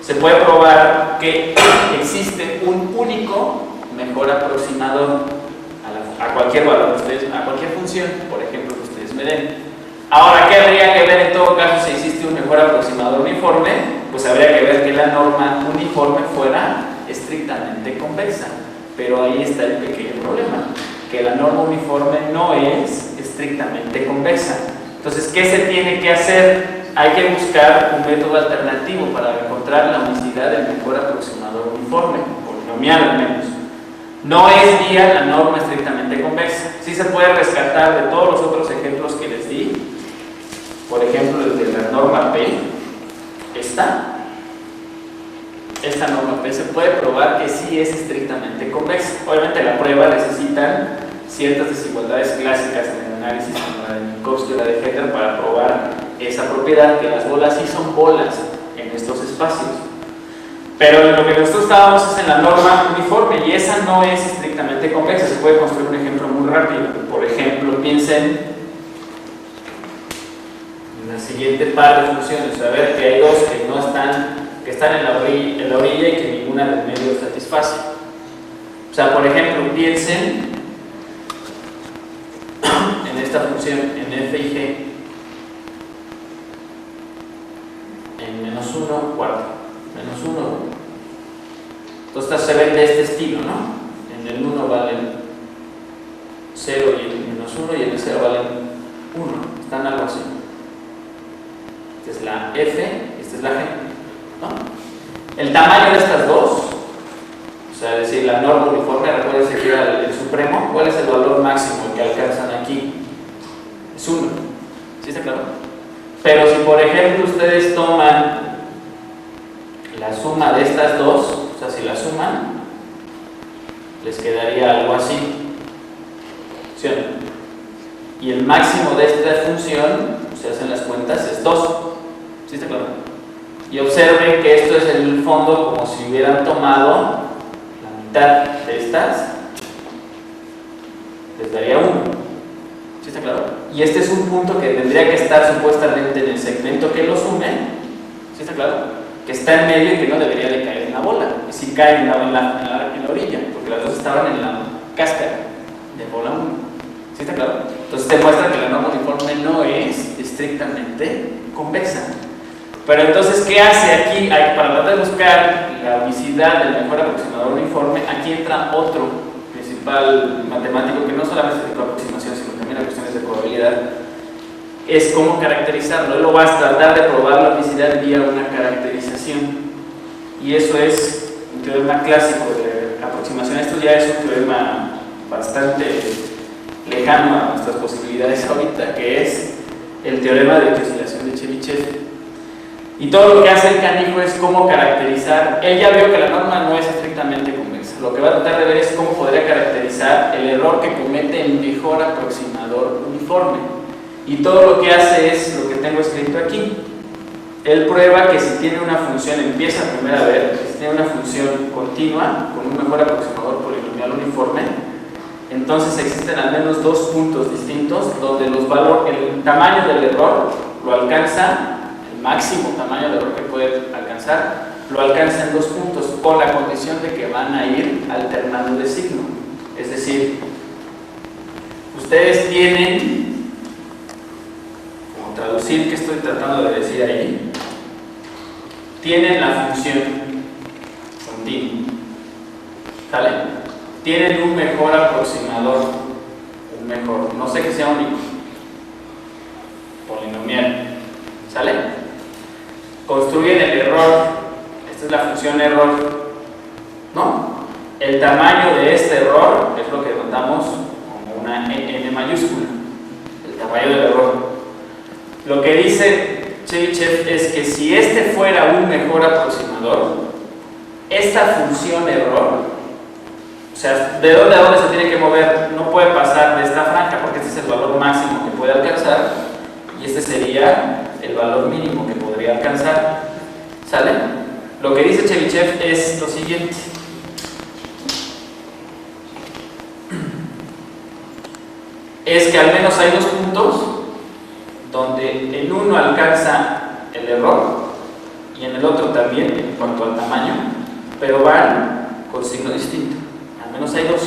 se puede probar que existe un único mejor aproximador a cualquier valor, a cualquier función, por ejemplo, que ustedes me den. Ahora, ¿qué habría que ver en todo caso si existe un mejor aproximador uniforme? Pues habría que ver que la norma uniforme fuera estrictamente convexa. Pero ahí está el pequeño problema, que la norma uniforme no es estrictamente convexa. Entonces, ¿qué se tiene que hacer? Hay que buscar un método alternativo para encontrar la unicidad del mejor aproximador uniforme, polinomial al menos. No es vía la norma estrictamente convexa. Sí se puede rescatar de todos los otros ejemplos que les di. Por ejemplo, desde la norma P, esta norma P se puede probar que sí es estrictamente convexa. Obviamente la prueba necesita ciertas desigualdades clásicas en el análisis, como la de Minkowski o la de Heller, para probar esa propiedad, que las bolas sí son bolas en estos espacios. Pero lo que nosotros estábamos es en la norma uniforme y esa no es estrictamente convexa. Se puede construir un ejemplo muy rápido. Por ejemplo, piensen en la siguiente par de funciones. A ver que hay dos que no están, que están en la orilla y que ninguna del medio satisface. O sea, por ejemplo, piensen en esta función, en f y g, en menos 1 cuarto, menos 1. Entonces estas se ven de este estilo, ¿no? En el 1 valen 0 y el menos 1 y en el 0 valen 1. Están algo así. Esta es la f y esta es la g, ¿no? El tamaño de estas dos, o sea, es decir, la norma uniforme, recuerden que era el supremo. ¿Cuál es el valor máximo que alcanzan aquí? Es 1. ¿Sí está claro? Pero si por ejemplo ustedes toman la suma de estas dos, o sea, si la suman, les quedaría algo así. ¿Sí o no? Y el máximo de esta función, se hacen las cuentas, es 2. ¿Sí está claro? Y observen que esto es en el fondo como si hubieran tomado la mitad de estas, les daría 1. ¿Sí está claro? Y este es un punto que tendría que estar supuestamente en el segmento que los une. ¿Sí está claro? Que está en medio y que no debería de caer en la bola. Y sí cae en la orilla, porque las dos estaban cáscara de bola 1. ¿Sí está claro? Entonces te muestra que la norma uniforme no es estrictamente convexa. Pero entonces, ¿qué hace aquí? Para tratar de buscar la unicidad del mejor aproximador uniforme, aquí entra otro principal matemático que no solamente es la aproximación, sino también las cuestiones de probabilidad. Es cómo caracterizarlo. Él lo va a tratar de probar la unicidad vía una caracterización. Y eso es un teorema clásico de aproximación. Esto ya es un teorema bastante lejano a nuestras posibilidades ahorita, que es el teorema de oscilación de Chebyshev. Y todo lo que hace el canijo es cómo caracterizar. Él ya vio que la norma no es estrictamente convexa. Lo que va a tratar de ver es cómo podría caracterizar el error que comete el mejor aproximador uniforme. Y todo lo que hace es lo que tengo escrito aquí. Él prueba que si tiene una función, empieza primero a ver que si tiene una función continua con un mejor aproximador polinomial uniforme, entonces existen al menos dos puntos distintos donde el tamaño del error lo alcanza, el máximo tamaño de error que puede alcanzar, lo alcanza en 2 puntos, con la condición de que van a ir alternando de signo. Es decir, ustedes tienen, como traducir que estoy tratando de decir ahí, tienen la función continua, ¿sale? Tienen un mejor aproximador, no sé que sea único, polinomial, ¿sale? Construyen el error, esta es la función error, ¿no? El tamaño de este error es lo que notamos como una n mayúscula, el tamaño del error. Lo que dice Chebyshev es que si este fuera un mejor aproximador, esta función error, o sea, ¿de dónde a dónde se tiene que mover? No puede pasar de esta franja porque este es el valor máximo que puede alcanzar y este sería el valor mínimo que podría alcanzar. ¿Sale? Lo que dice Chebyshev es lo siguiente. Es que al menos hay 2 puntos donde en uno alcanza el error y en el otro también en cuanto al tamaño, pero van con signo distinto. Al menos hay 2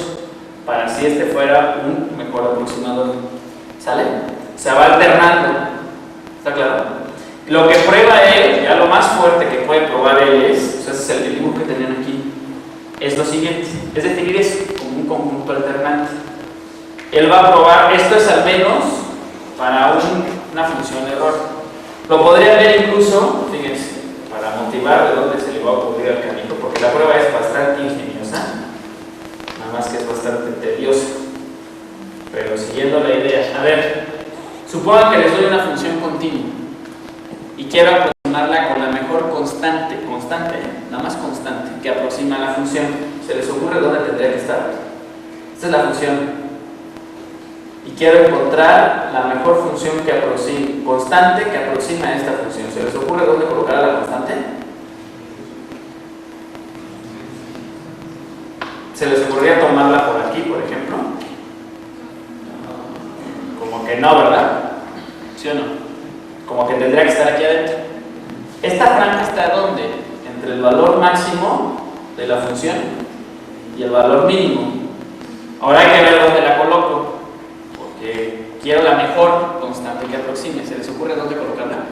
para si este fuera un mejor aproximador. ¿Sale? Se va alternando. ¿Está claro? Lo que prueba él, ya lo más fuerte que puede probar él es, o sea, ese es el dibujo que tenían aquí, es lo siguiente, es definir eso como un conjunto alternante. Él va a probar, esto es al menos para una función de error. Lo podría ver incluso, fíjense, para motivar de dónde se le va a ocurrir al canijo, porque la prueba es bastante ingeniosa, nada más que es bastante tediosa, pero siguiendo la idea. A ver, supongan que les doy una función continua y quiero aproximarla con la mejor constante, nada más constante, que aproxima la función. ¿Se les ocurre dónde tendría que estar? Esta es la función. Y quiero encontrar la mejor función que aproxime, constante que aproxima a esta función. ¿Se les ocurre dónde colocar a la constante? ¿Se les ocurriría tomarla por aquí, por ejemplo? Como que no, ¿verdad? ¿Sí o no? Como que tendría que estar aquí adentro. Esta franja está ¿dónde? Entre el valor máximo de la función y el valor mínimo. Ahora hay que ver dónde la coloco, porque quiero la mejor constante que aproxime. ¿Se les ocurre dónde colocarla?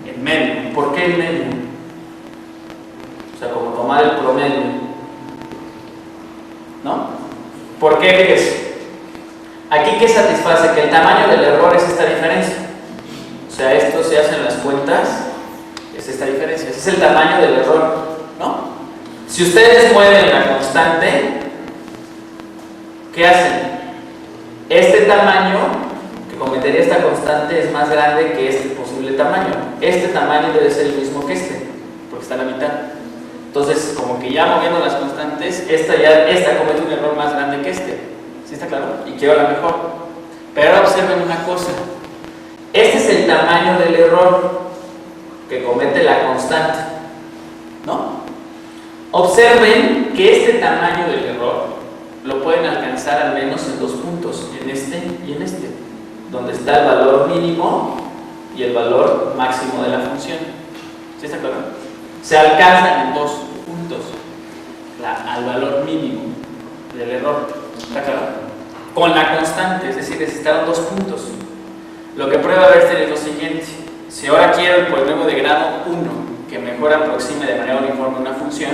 En medio. ¿Por qué en medio? O sea, como tomar el promedio, ¿no? ¿Por qué? Fíjese. Aquí, ¿qué satisface? Que el tamaño del error es esta diferencia. O sea, esto se hace en las cuentas, es esta diferencia. Ese es el tamaño del error, ¿no? Si ustedes mueven la constante, ¿qué hacen? Este tamaño que cometería esta constante es más grande que este posible tamaño. Este tamaño debe ser el mismo que este, porque está a la mitad. Entonces, como que ya moviendo las constantes, esta comete un error más grande que este. ¿Sí está claro? Y quiero la mejor. Pero ahora observen una cosa. Este es el tamaño del error que comete la constante, ¿no? Observen que este tamaño del error lo pueden alcanzar al menos en 2 puntos, en este y en este, donde está el valor mínimo y el valor máximo de la función. ¿Sí está claro? Se alcanzan en 2 puntos. al valor mínimo del error. ¿Está claro? Con la constante, es decir, necesitaron 2 puntos. Lo que prueba Bernstein es lo siguiente: si ahora quiero el polinomio de grado 1 que mejor aproxime de manera uniforme una función,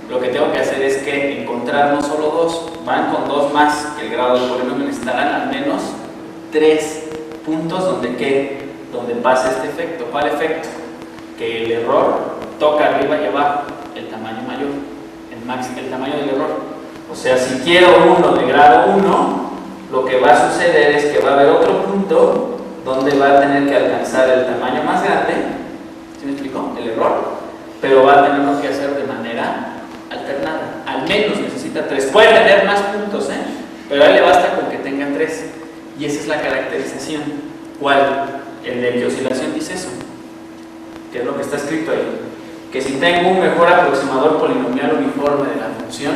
lo que tengo que hacer es que encontrar no solo 2, van con 2 más que el grado del polinomio, necesitarán al menos 3 puntos donde pase este efecto. ¿Cuál efecto? Que el error toca arriba y abajo el tamaño mayor, el tamaño del error. O sea, si quiero uno de grado 1, lo que va a suceder es que va a haber otro punto donde va a tener que alcanzar el tamaño más grande, ¿sí me explicó? El error, pero va a tenerlo que hacer de manera alternada. Al menos necesita 3. Puede tener más puntos, pero a él le basta con que tenga 3. Y esa es la caracterización. ¿Cuál? El de que oscilación dice eso, que es lo que está escrito ahí. Que si tengo un mejor aproximador polinomial uniforme de la función,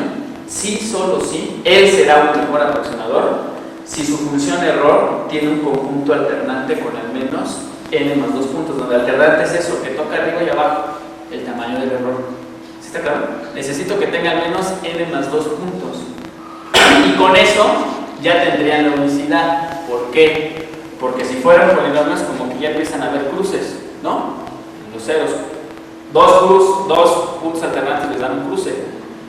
sí, solo sí, él será un mejor aproximador si su función error tiene un conjunto alternante con al menos n más 2 puntos, donde alternante es eso, que toca arriba y abajo el tamaño del error. ¿Sí está claro? Necesito que tenga al menos n más 2 puntos. Y con eso ya tendrían la unicidad. ¿Por qué? Porque si fueran polinomios, como que ya empiezan a haber cruces, ¿no? Los ceros. 2 puntos alternantes les dan un cruce.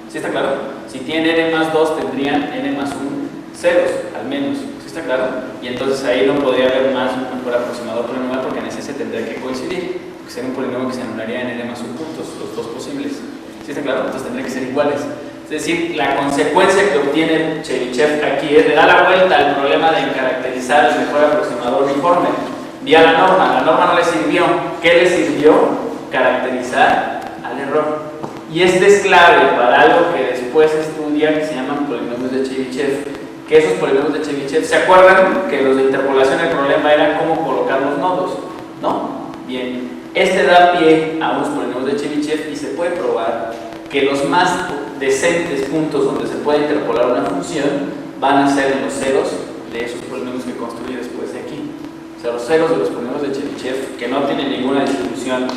¿Sí está claro? Si tienen n más 2, tendrían n más 1 ceros, al menos. ¿Sí está claro? Y entonces ahí no podría haber más un mejor aproximador polinomial, porque en ese se tendría que coincidir. Porque sería un polinomio que se anularía en n más 1 puntos, los 2 posibles. ¿Sí está claro? Entonces tendría que ser iguales. Es decir, la consecuencia que obtiene Chebyshev aquí es le da la vuelta al problema de caracterizar el mejor aproximador uniforme vía la norma no le sirvió. ¿Qué le sirvió? Caracterizar al error. Y este es clave para algo que después estudia, que se llaman polinomios de Chebyshev. Que esos polinomios de Chebyshev, ¿se acuerdan que los de interpolación el problema era cómo colocar los nodos? ¿No? Bien, este da pie a unos polinomios de Chebyshev y se puede probar que los más decentes puntos donde se puede interpolar una función van a ser en los ceros de esos polinomios que construye después de aquí. O sea, los ceros de los polinomios de Chebyshev, que no tienen ninguna distribución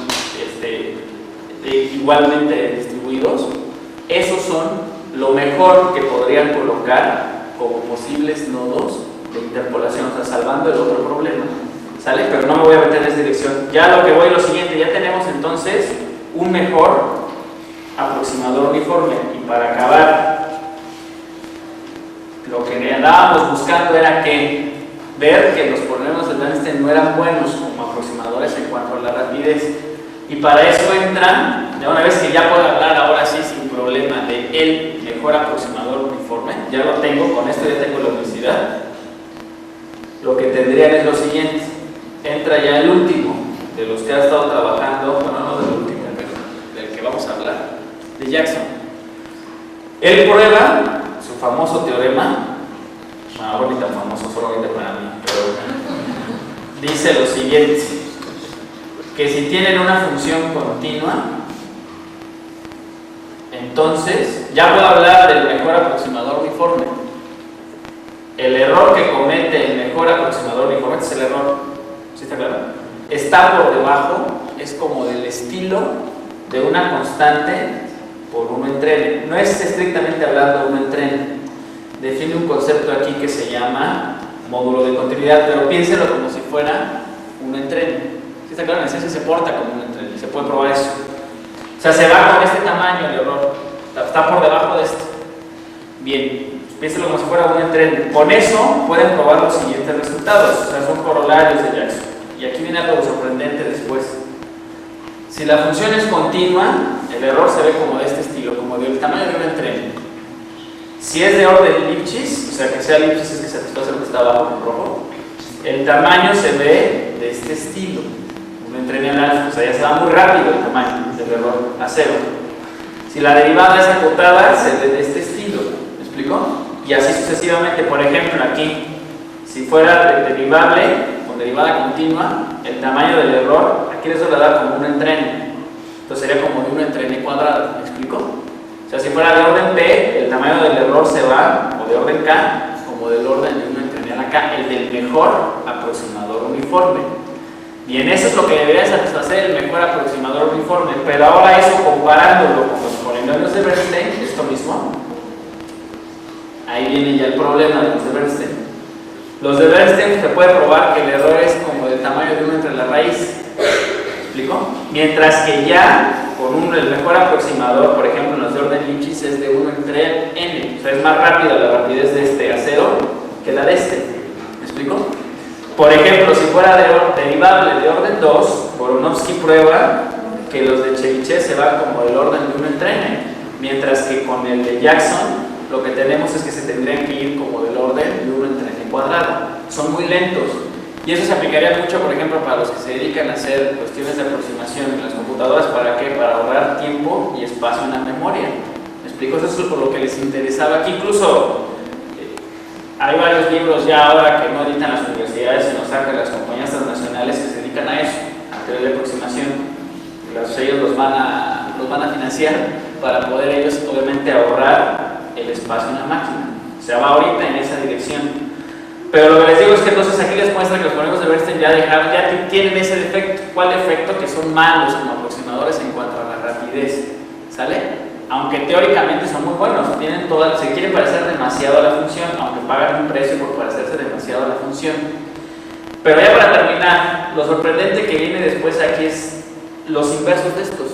igualmente distribuidos, esos son lo mejor que podrían colocar como posibles nodos de interpolación, o sea, salvando el otro problema. ¿Sale? Pero no me voy a meter en esa dirección. Ya lo que voy es lo siguiente: ya tenemos entonces un mejor aproximador uniforme, y para acabar, lo que andábamos buscando era que ver que los polinomios de Bernstein no eran buenos como aproximadores en cuanto a la rapidez, y para eso entran, de una vez que ya puedo hablar ahora sí sin problema de el mejor aproximador uniforme, ya lo tengo, con esto ya tengo la unicidad. Lo que tendrían es lo siguiente: entra ya el último de los que ha estado trabajando, bueno, no del último, pero del que vamos a hablar, de Jackson. Él prueba su famoso teorema, bueno, ni tan famoso solamente para mí, pero dice lo siguiente: que si tienen una función continua, entonces ya puedo hablar del mejor aproximador uniforme. El error que comete el mejor aproximador uniforme, este es el error, ¿sí está claro? Está por debajo, es como del estilo de una constante por 1 entre n. No es estrictamente hablando 1 entre n. Define un concepto aquí que se llama módulo de continuidad, pero piénselo como si fuera 1 entre n. ¿Sí está claro? En esencia se porta como 1 entre n, se puede probar eso. O sea, se va con este tamaño el error, está por debajo de este. Bien, piénselo como si fuera 1 entre n. Con eso pueden probar los siguientes resultados, o sea, son corolarios de Jackson. Y aquí viene algo sorprendente después. Si la función es continua, el error se ve como de este estilo, como del tamaño de 1 entre n. Si es de orden Lipschitz, o sea que sea Lipschitz es que satisface lo que está abajo en rojo, el tamaño se ve de este estilo, 1 entre n al alfa, o sea ya se va muy rápido el tamaño del error a 0. Si la derivada es acotada, se ve de este estilo, ¿me explico? Y así sucesivamente. Por ejemplo, aquí, si fuera derivable con derivada continua, el tamaño del error, aquí les voy a dar como 1 entre n, entonces sería como de 1 entre n cuadrado, ¿me explico? O sea, si fuera de orden P, el tamaño del error se va, o de orden K, como del orden de 1 entre n a la K, el del mejor aproximador uniforme. Bien, eso es lo que debería satisfacer el mejor aproximador uniforme, pero ahora eso comparándolo con los polinomios de Bernstein, esto mismo. Ahí viene ya el problema de los de Bernstein. Los de Bernstein se puede probar que el error es como del tamaño de 1 entre la raíz. ¿Me explico? Mientras que ya con el mejor aproximador, por ejemplo, en los de orden Lipschitz es de 1 entre n. O sea, es más rápida la rapidez de este a 0 que la de este. ¿Me explico? Por ejemplo, si fuera derivable de orden 2, Voronovsky prueba que los de Chebyshev se van como del orden de 1 entre n, mientras que con el de Jackson lo que tenemos es que se tendrían que ir como del orden de 1 entre n cuadrado. Son muy lentos. Y eso se aplicaría mucho, por ejemplo, para los que se dedican a hacer cuestiones de aproximación en las computadoras. ¿Para qué? Para ahorrar tiempo y espacio en la memoria. ¿Me explico? Eso es por lo que les interesaba. Aquí incluso hay varios libros ya ahora que no editan las universidades, sino sacan las compañías transnacionales que se dedican a eso, a teoría de aproximación. Ellos los van a financiar para poder ellos, obviamente, ahorrar el espacio en la máquina. O sea, va ahorita en esa dirección. Pero lo que les digo es que entonces aquí les muestra que los polinomios de Bernstein ya tienen ese defecto. ¿Cuál defecto? Que son malos como aproximadores en cuanto a la rapidez. ¿Sale? Aunque teóricamente son muy buenos, se quieren parecer demasiado a la función, aunque pagan un precio por parecerse demasiado a la función. Pero ya para terminar, lo sorprendente que viene después aquí es los inversos de estos.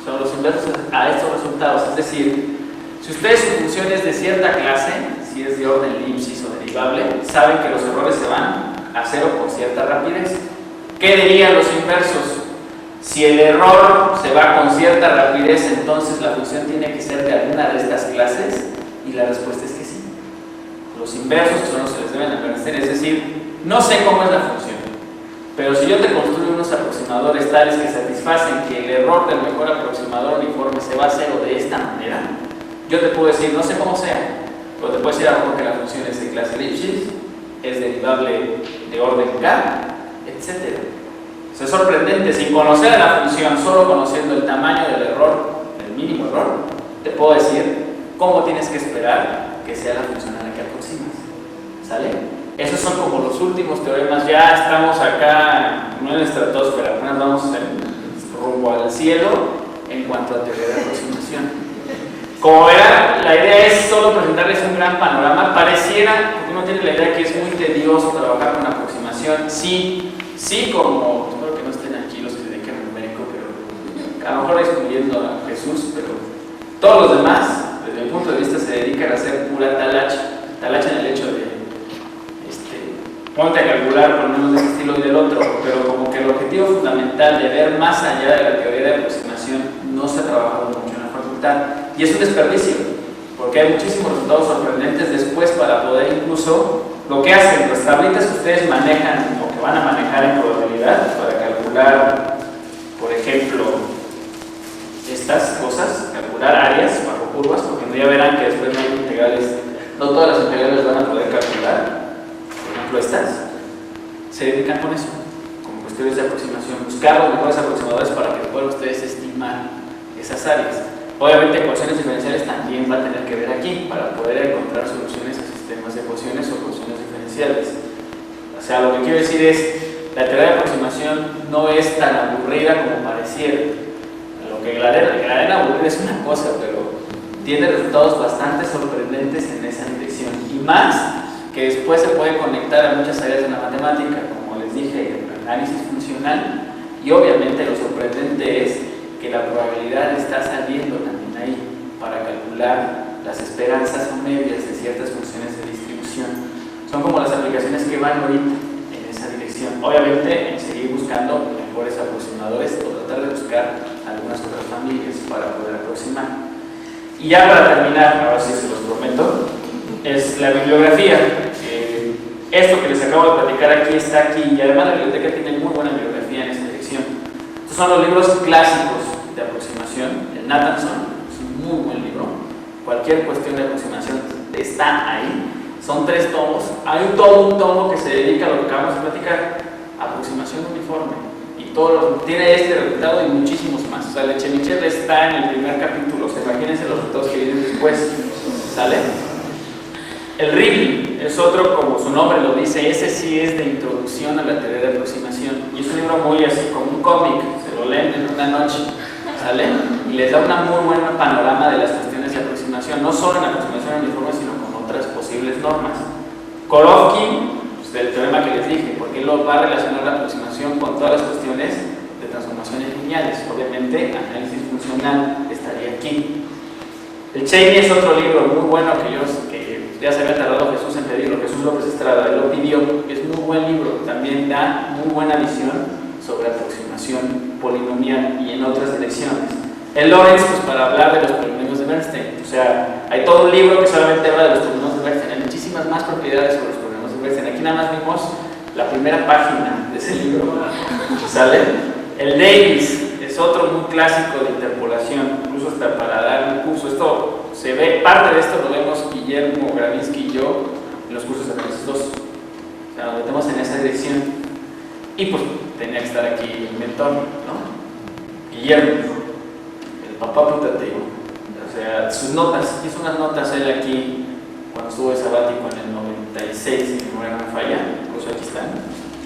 Son los inversos a estos resultados. Es decir, si ustedes su función es de cierta clase, si es de orden Lipschitz o derivable, saben que los errores se van a 0 por cierta rapidez. ¿Qué dirían los inversos? Si el error se va con cierta rapidez, entonces la función tiene que ser de alguna de estas clases, y la respuesta es que sí. Los inversos, que son los que les deben a Bernstein, es decir, no sé cómo es la función, pero si yo te construyo unos aproximadores tales que satisfacen que el error del mejor aproximador uniforme se va a 0 de esta manera, yo te puedo decir, no sé cómo sea, pero te puedo decir a lo mejor que la función es de clase Lipschitz, es derivable de orden K, etc. O sea, es sorprendente, sin conocer a la función, solo conociendo el tamaño del error, el mínimo error, te puedo decir cómo tienes que esperar que sea la función a la que aproximas. ¿Sale? Esos son como los últimos teoremas. Ya estamos acá, no en la estratosfera, apenas vamos rumbo al cielo en cuanto a teoría de aproximación. Como verán, la idea es solo presentarles un gran panorama. Pareciera, porque uno tiene la idea que es muy tedioso trabajar con aproximación. Sí, como, espero que no estén aquí los que se dedican al numérico, pero a lo mejor excluyendo a Jesús, pero todos los demás, desde mi punto de vista, se dedican a hacer pura talacha en el hecho de ponte a calcular por menos de este estilo y del otro, pero como que el objetivo fundamental de ver más allá de la teoría de aproximación no se ha trabajado mucho en la facultad, y es un desperdicio, porque hay muchísimos resultados sorprendentes después para poder incluso, lo que hacen, las tablitas que ustedes manejan o que van a manejar en probabilidad para calcular, por ejemplo, estas cosas, calcular áreas bajo curvas, porque ya verán que después no hay integrales, no todas las integrales van a poder calcular. Por ejemplo, estas se dedican con eso, con cuestiones de aproximación, buscar los mejores aproximadores para que puedan ustedes estimar esas áreas. Obviamente, ecuaciones diferenciales también va a tener que ver aquí para poder encontrar soluciones a sistemas de ecuaciones o ecuaciones diferenciales. O sea, lo que quiero decir es, la teoría de aproximación no es tan aburrida como pareciera. Lo que la arena aburrida es una cosa, pero tiene resultados bastante sorprendentes en esa dirección, y más que después se puede conectar a muchas áreas de la matemática, como les dije, el análisis funcional, y obviamente lo sorprendente es que la probabilidad está saliendo también ahí para calcular las esperanzas o medias de ciertas funciones de distribución. Son como las aplicaciones que van ahorita en esa dirección. Obviamente en seguir buscando mejores aproximadores o tratar de buscar algunas otras familias para poder aproximar. Y ya para terminar, ahora sí se los prometo, es la bibliografía. Esto que les acabo de platicar aquí está aquí, y además la biblioteca tiene muy buena bibliografía en esta dirección. Estos son los libros clásicos de aproximación. El Nathanson es un muy buen libro. Cualquier cuestión de aproximación está ahí. Son 3 tomos. Hay todo un tomo que se dedica a lo que acabamos de platicar, aproximación uniforme. Y tiene este resultado y muchísimos más. O sea, el de Chebyshev está en el primer capítulo. O sea, imagínense los resultados que vienen después. ¿Sale? El Rivlin es otro, como su nombre lo dice, ese sí es de introducción a la teoría de aproximación. Y es un libro muy así, como un cómic, se lo leen en una noche. ¿Sale? y les da una muy buena panorama de las cuestiones de aproximación, no solo en aproximación uniforme, sino con otras posibles normas. Korovsky, pues, del teorema que les dije, porque él lo va a relacionar la aproximación con todas las cuestiones de transformaciones lineales. Obviamente, análisis funcional estaría aquí. El Cheney es otro libro muy bueno que ya se había tardado Jesús en pedirlo, Jesús López Estrada, él lo pidió, es muy buen libro, también da muy buena visión sobre aproximación polinomial y en otras direcciones. El Lorenz, pues para hablar de los polinomios de Bernstein, o sea, hay todo un libro que solamente habla de los polinomios de Bernstein, hay muchísimas más propiedades sobre los polinomios de Bernstein. Aquí nada más vimos la primera página de ese libro, ¿sale? El Davis es otro muy clásico de interpolación, incluso hasta para dar un curso. Esto se ve, parte de esto lo vemos Guillermo Gravinsky y yo en los cursos de análisis 2. O sea, nos metemos en esa dirección. Y pues tenía que estar aquí el mentor, ¿no? Guillermo, el papá putativo. O sea, sus notas, hizo unas notas él aquí cuando estuvo de sabático en el 96, si no me falla, incluso aquí están.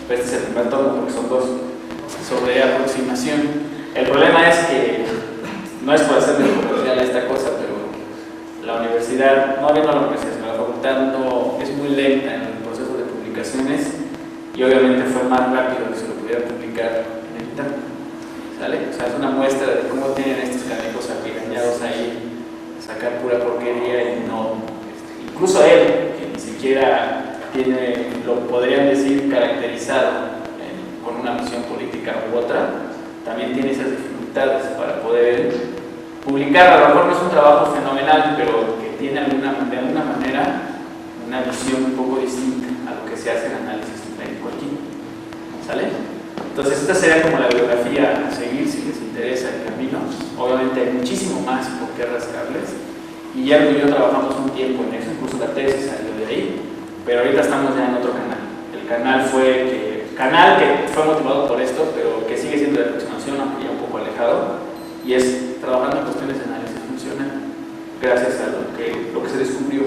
Pero este es el primer tomo porque son dos, sobre aproximación. El problema es que no es por hacerle comercial a esta cosa, pero la universidad, no habiendo la universidad, sino la facultad no es muy lenta en el proceso de publicaciones y obviamente fue más rápido que se lo pudiera publicar en el internet, ¿sale? O sea, es una muestra de cómo tienen estos canecos apigañados ahí a sacar pura porquería y no, incluso él, que ni siquiera tiene, lo podrían decir, caracterizado con una misión política u otra, también tiene esas dificultades para poder publicar. A lo mejor no es un trabajo fenomenal, pero que tiene de alguna manera una visión un poco distinta a lo que se hace en análisis numérico aquí, ¿sale? Entonces esta sería como la biografía a seguir si les interesa el camino. Obviamente hay muchísimo más por qué rascarles. Guillermo y yo trabajamos un tiempo en eso, incluso la tesis salió de ahí, pero ahorita estamos ya en otro canal. El canal que fue motivado por esto, pero que sigue siendo de aproximación, aunque ya un poco alejado, y es trabajando en cuestiones de análisis funcional, gracias a lo que se descubrió